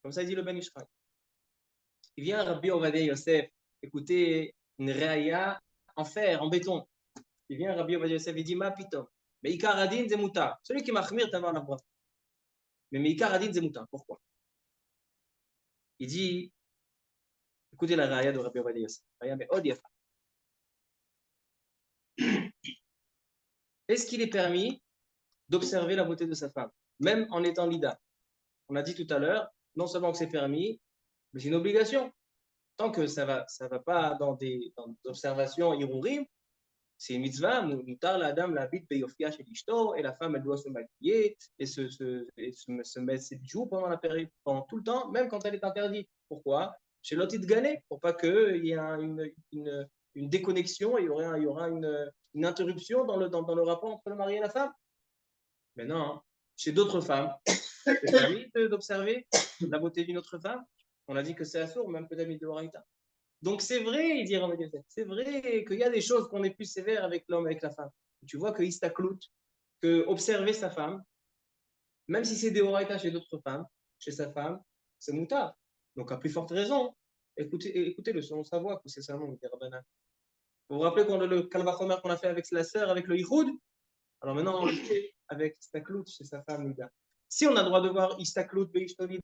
Comme ça, il dit le Ben Ishraï. Il vient Rabbi Ovadia Yosef, écoutez, une réaïa en fer, en béton. Il vient Rabbi Ovadia Yosef, il dit ma pitom. Mais Ikar Adin Zemuta. Celui qui m'achmir, t'as la voix. Mais Ikar Adin Zemuta. Pourquoi? Il dit, écoutez la réaïa de Rabbi Ovadia Yosef. Mais Odiafa. Est-ce qu'il est permis d'observer la beauté de sa femme, même en étant lida? On a dit tout à l'heure, non seulement que c'est permis, mais c'est une obligation. Tant que ça va pas dans des observations irurim, c'est une mitzvah, mutar la dame la bite beyofia chez l'ishto, et la femme elle doit se maquiller et se mettre ses bijoux pendant la période, pendant tout le temps, même quand elle est interdite. Pourquoi? chez l'autre Gane, pour pas qu'il y ait une déconnexion, il y aura une interruption dans le rapport entre le mari et la femme. Mais non, chez d'autres femmes, c'est permis d'observer la beauté d'une autre femme. On a dit que c'est assourd, même peut-être de Horaïta. Donc c'est vrai, il dit Rav Yosef, c'est vrai qu'il y a des choses qu'on est plus sévère avec l'homme et avec la femme. Tu vois que Istaklout, que observer sa femme, même si c'est des Horaïta chez d'autres femmes, chez sa femme, c'est moutard. Donc à plus forte raison, écoutez-le selon sa voix, que c'est seulement des Rabbanan. Vous vous rappelez qu'on a le Kalvachomer qu'on a fait avec la sœur, avec le Yihoud? Alors maintenant, on le fait avec Istaklout chez sa femme, Nida. Si on a le droit de voir Istaklout, Beishtoni,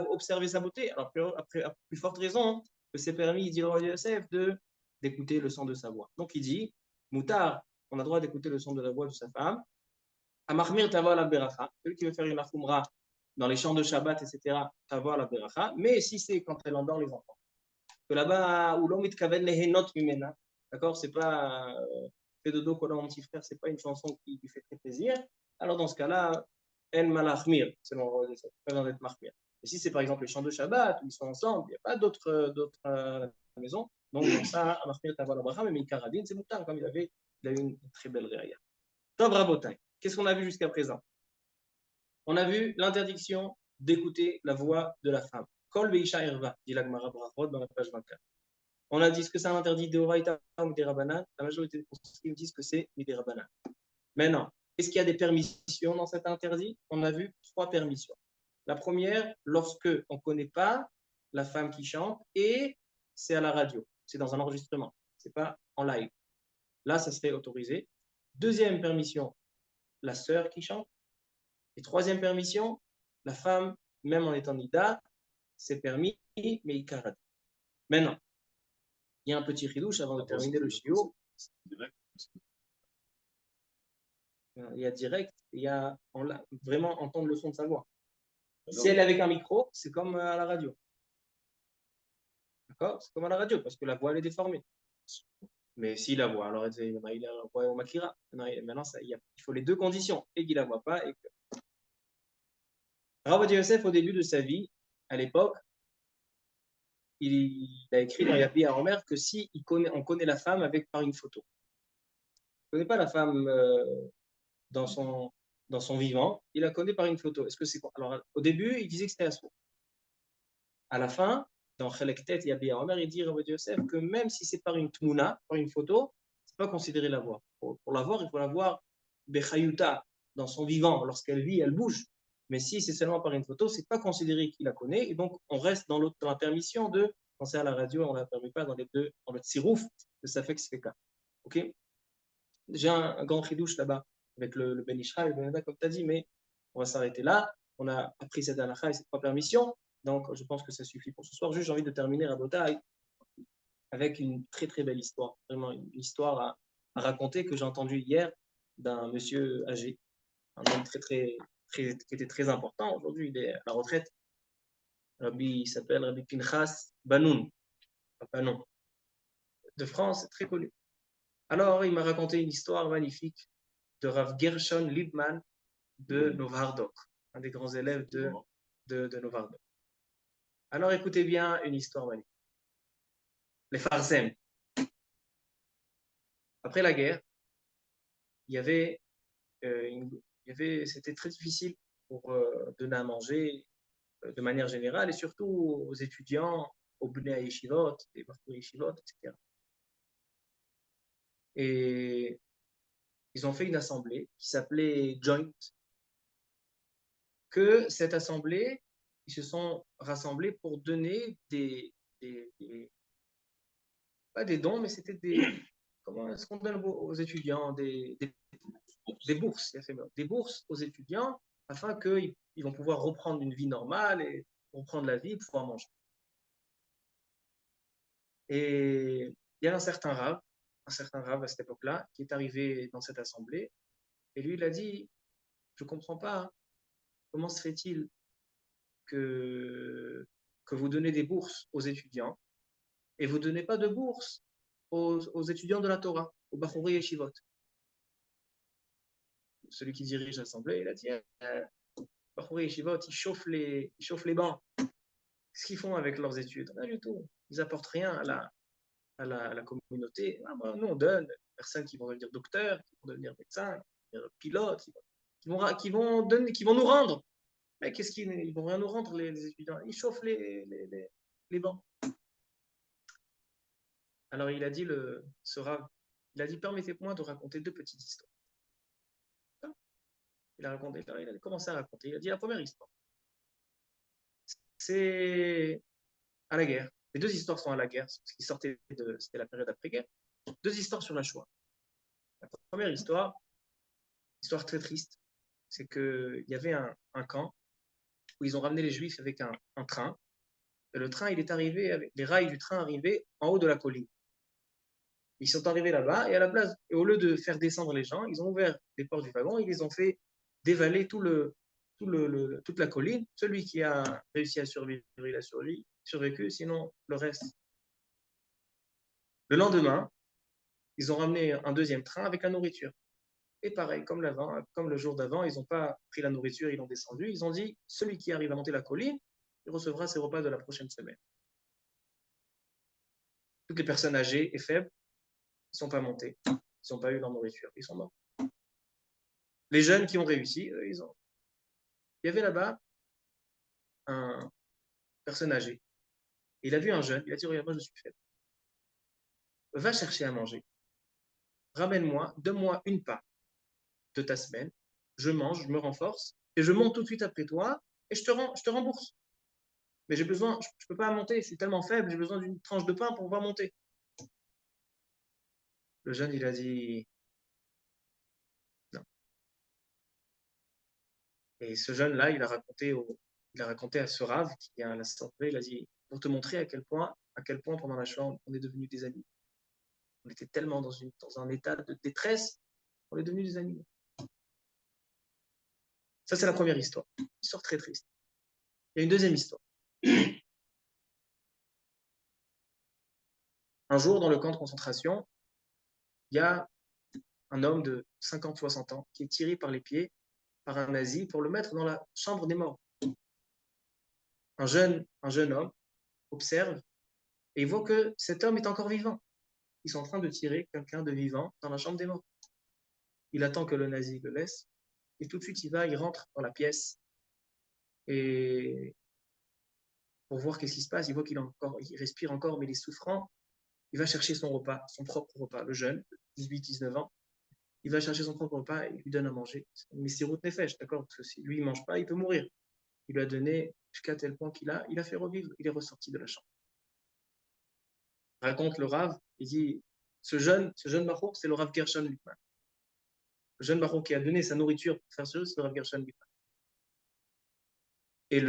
observer sa beauté, alors après, à plus forte raison, que c'est permis, il dit le roi Yosef, d'écouter le son de sa voix. Donc il dit, Moutar, on a le droit d'écouter le son de la voix de sa femme. Amachmir tava la beracha, celui qui veut faire une achoumra dans les chants de Shabbat, etc., tava la beracha, mais si c'est quand elle endort les enfants. Que là-bas, où l'homme it kaven lehenot mimena, d'accord, c'est pas fais dodo collant mon petit frère, c'est pas une chanson qui lui fait très plaisir. Alors dans ce cas-là, en malachmir, selon le roi de ça, pas besoin d'être mahmir. Et si c'est par exemple les chants de Shabbat, où ils sont ensemble, il n'y a pas d'autres à la maison, donc dans ça, mahmir tava la bracha, mais Mikaradin, c'est moutar, comme il a eu une très belle réaïa. Tov Rabotai, qu'est-ce qu'on a vu jusqu'à présent? On a vu l'interdiction d'écouter la voix de la femme. Kol Beisha Erva, dit la Gemara Brachot dans la page 24. On a dit ce que c'est un interdit de Horaïta ou des Rabbanan. La majorité des conseillers disent que c'est des Rabbanan. Maintenant, est-ce qu'il y a des permissions dans cet interdit? On a vu 3 permissions. La première, lorsque on ne connaît pas la femme qui chante et c'est à la radio, c'est dans un enregistrement, ce n'est pas en live. Là, ça serait autorisé. Deuxième permission, la sœur qui chante. Et troisième permission, la femme, même en étant nida, c'est permis, mais ikarat. Maintenant, il y a un petit ridouche avant de terminer le shiur. Il y a direct, il y a vraiment entendre le son de sa voix. Si elle est avec un micro, c'est comme à la radio. D'accord? C'est comme à la radio, parce que la voix elle est déformée. Mais si la voix, alors il a la voix au makira. Maintenant, il faut les 2 conditions. Et qu'il ne la voit pas. Et que... Rav Yosef, au début de sa vie, à l'époque, il a écrit dans Yapi à Omer que si on connaît la femme par une photo. On ne connaît pas la femme dans son vivant, il la connaît par une photo. Est-ce que c'est quoi? Alors, au début, il disait que c'était assourd. À la fin, dans Chelek Tet, Yapi à Omer, il dit Rav Yosef que même si c'est par une tmouna, par une photo, c'est pas considéré la voir. Pour la voir, il faut la voir bechayuta, dans son vivant. Lorsqu'elle vit, elle bouge. Mais si c'est seulement par une photo, c'est pas considéré qu'il la connaît. Et donc, on reste dans la permission de penser à la radio, on ne la permet pas dans le tsirouf, que ça fait que c'est cas. Ok? J'ai un grand chidouche là-bas, avec le Ben Ishra et le Ben Yada, comme tu as dit, mais on va s'arrêter là. On a appris cette halakha et ces 3 permissions. Donc, je pense que ça suffit pour ce soir. Juste, j'ai envie de terminer à Botaï avec une très, très belle histoire. Vraiment, une histoire à raconter que j'ai entendue hier d'un monsieur âgé, un homme qui était très important. Aujourd'hui, il est à la retraite. Il s'appelle Rabbi Pinchas Banoun, de France, c'est très connu. Alors, il m'a raconté une histoire magnifique de Rav Gershon Liebman de Novardok, un des grands élèves de Novardok. Alors, écoutez bien une histoire magnifique. Les Farzem. Après la guerre, c'était très difficile pour donner à manger de manière générale et surtout aux étudiants, aux Bnei Yeshivot, les Bachur Yeshivot, etc. Et ils ont fait une assemblée qui s'appelait Joint, que cette assemblée, ils se sont rassemblés pour donner pas des dons, mais c'était comment est-ce qu'on donne aux étudiants des bourses, des bourses aux étudiants afin qu'ils vont pouvoir reprendre une vie normale et reprendre la vie et pouvoir manger. Et il y a un certain Rav à cette époque-là, qui est arrivé dans cette assemblée, et lui, il a dit, je ne comprends pas, comment se fait-il que vous donnez des bourses aux étudiants et vous ne donnez pas de bourses aux étudiants de la Torah, aux Bachuri Yeshivot. Celui qui dirige l'assemblée, il a dit, Bachuri Yeshivot, il chauffe les bancs. Qu'est-ce qu'ils font avec leurs études? Rien du tout. Ils n'apportent rien à la communauté. Nous, on donne personnes qui vont devenir docteurs, qui vont devenir médecins, qui vont devenir pilotes, qui vont nous rendre. Mais qu'est-ce qu'ils vont rien nous rendre, les étudiants? Ils chauffent les bancs. Alors il a dit, ce Rav, il a dit, permettez-moi de raconter 2 petites histoires. Il a commencé à raconter. Il a dit la première histoire. C'est à la guerre. Les 2 histoires sont à la guerre, parce qu'ils sortaient c'était la période après-guerre. 2 histoires sur la Shoah. La première histoire très triste, c'est qu'il y avait un camp où ils ont ramené les Juifs avec un train. Et le train, il est arrivé, les rails du train arrivaient en haut de la colline. Ils sont arrivés là-bas, et à la place, et au lieu de faire descendre les gens, ils ont ouvert les portes du wagon, ils les ont fait dévaler toute la colline. Celui qui a réussi à survivre, il a survécu, sinon le reste. Le lendemain, ils ont ramené un 2e train avec la nourriture. Et pareil, comme le jour d'avant, ils n'ont pas pris la nourriture, ils l'ont descendu. Ils ont dit, celui qui arrive à monter la colline, il recevra ses repas de la prochaine semaine. Toutes les personnes âgées et faibles ne sont pas montées. Ils n'ont pas eu leur nourriture. Ils sont morts. Les jeunes qui ont réussi, il y avait là-bas un personne âgée. Il a vu un jeune. Il a dit, regarde, moi je suis faible. Va chercher à manger. Ramène-moi, donne-moi une part de ta semaine. Je mange, je me renforce et je monte tout de suite après toi et je te rembourse. Mais j'ai besoin, je ne peux pas monter, je suis tellement faible, j'ai besoin d'une tranche de pain pour pouvoir monter. Le jeune, il a dit non. Et ce jeune-là, il a raconté à ce Rav qui est à l'assemblée, il a dit, pour te montrer à quel point pendant la Shoah, on est devenus des amis. On était tellement dans un état de détresse, on est devenus des amis. Ça, c'est la première histoire. Une histoire très triste. Il y a une 2e histoire. Un jour, dans le camp de concentration, il y a un homme de 50-60 ans qui est tiré par les pieds par un nazi pour le mettre dans la chambre des morts. Un jeune homme observe et il voit que cet homme est encore vivant. Ils sont en train de tirer quelqu'un de vivant dans la chambre des morts. Il attend que le nazi le laisse et tout de suite il rentre dans la pièce et pour voir qu'est-ce qui se passe, il voit qu'il respire encore mais il est souffrant. Il va chercher son repas, son propre repas, le jeune, 18-19 ans. Il va chercher son propre repas et il lui donne à manger. Mais c'est route nefesh, d'accord? Parce que si lui, il ne mange pas, il peut mourir. Il lui a donné jusqu'à tel point qu'il a fait revivre. Il est ressorti de la chambre. Raconte le Rav, il dit, ce jeune Baruch, c'est le Rav Gershon Lippmann. Le jeune Baruch qui a donné sa nourriture pour faire ce jeu, c'est le Rav Gershon Lippmann. Et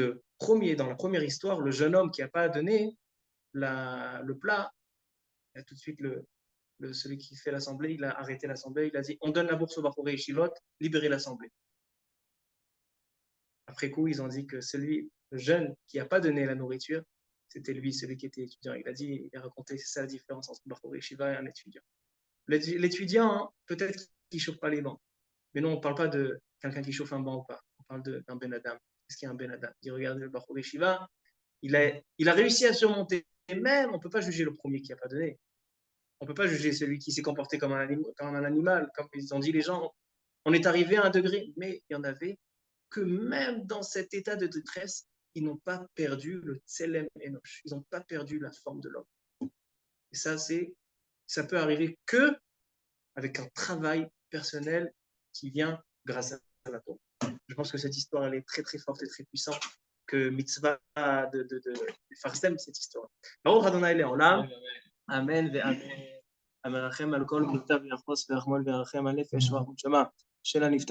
dans la première histoire, le jeune homme qui n'a pas donné le plat, il a tout de suite celui qui fait l'assemblée, il a arrêté l'assemblée, il a dit, on donne la bourse au Bachouré et Shivot, libérez l'assemblée. Après coup, ils ont dit que le jeune qui n'a pas donné la nourriture, c'était lui, celui qui était étudiant. Il a raconté, c'est ça la différence entre Bachouré et Shiva et un étudiant. L'étudiant, peut-être qu'il ne chauffe pas les bancs. Mais non, on ne parle pas de quelqu'un qui chauffe un banc ou pas. On parle d'un Ben Adam. Qu'est-ce qu'il y a un Ben Adam? Il dit, regardez le Bachouré Shiva, il a réussi à surmonter. Et même, on ne peut pas juger le premier qui n'a pas donné. On ne peut pas juger celui qui s'est comporté comme un animal, comme ils ont dit les gens. On est arrivé à un degré, mais il y en avait que même dans cet état de détresse, ils n'ont pas perdu le Tselem Enosh. Ils n'ont pas perdu la forme de l'homme. Et ça peut arriver que avec un travail personnel qui vient grâce à la Torah. Je pense que cette histoire, elle est très très forte et très puissante, que mitzvah de Farsem, cette histoire. Baruch Adonai Le'olam. Amen ואמן. המרחם על כל פרטיו ויחוס ויחמול וירחם על נפש והנשמה של הנפטר.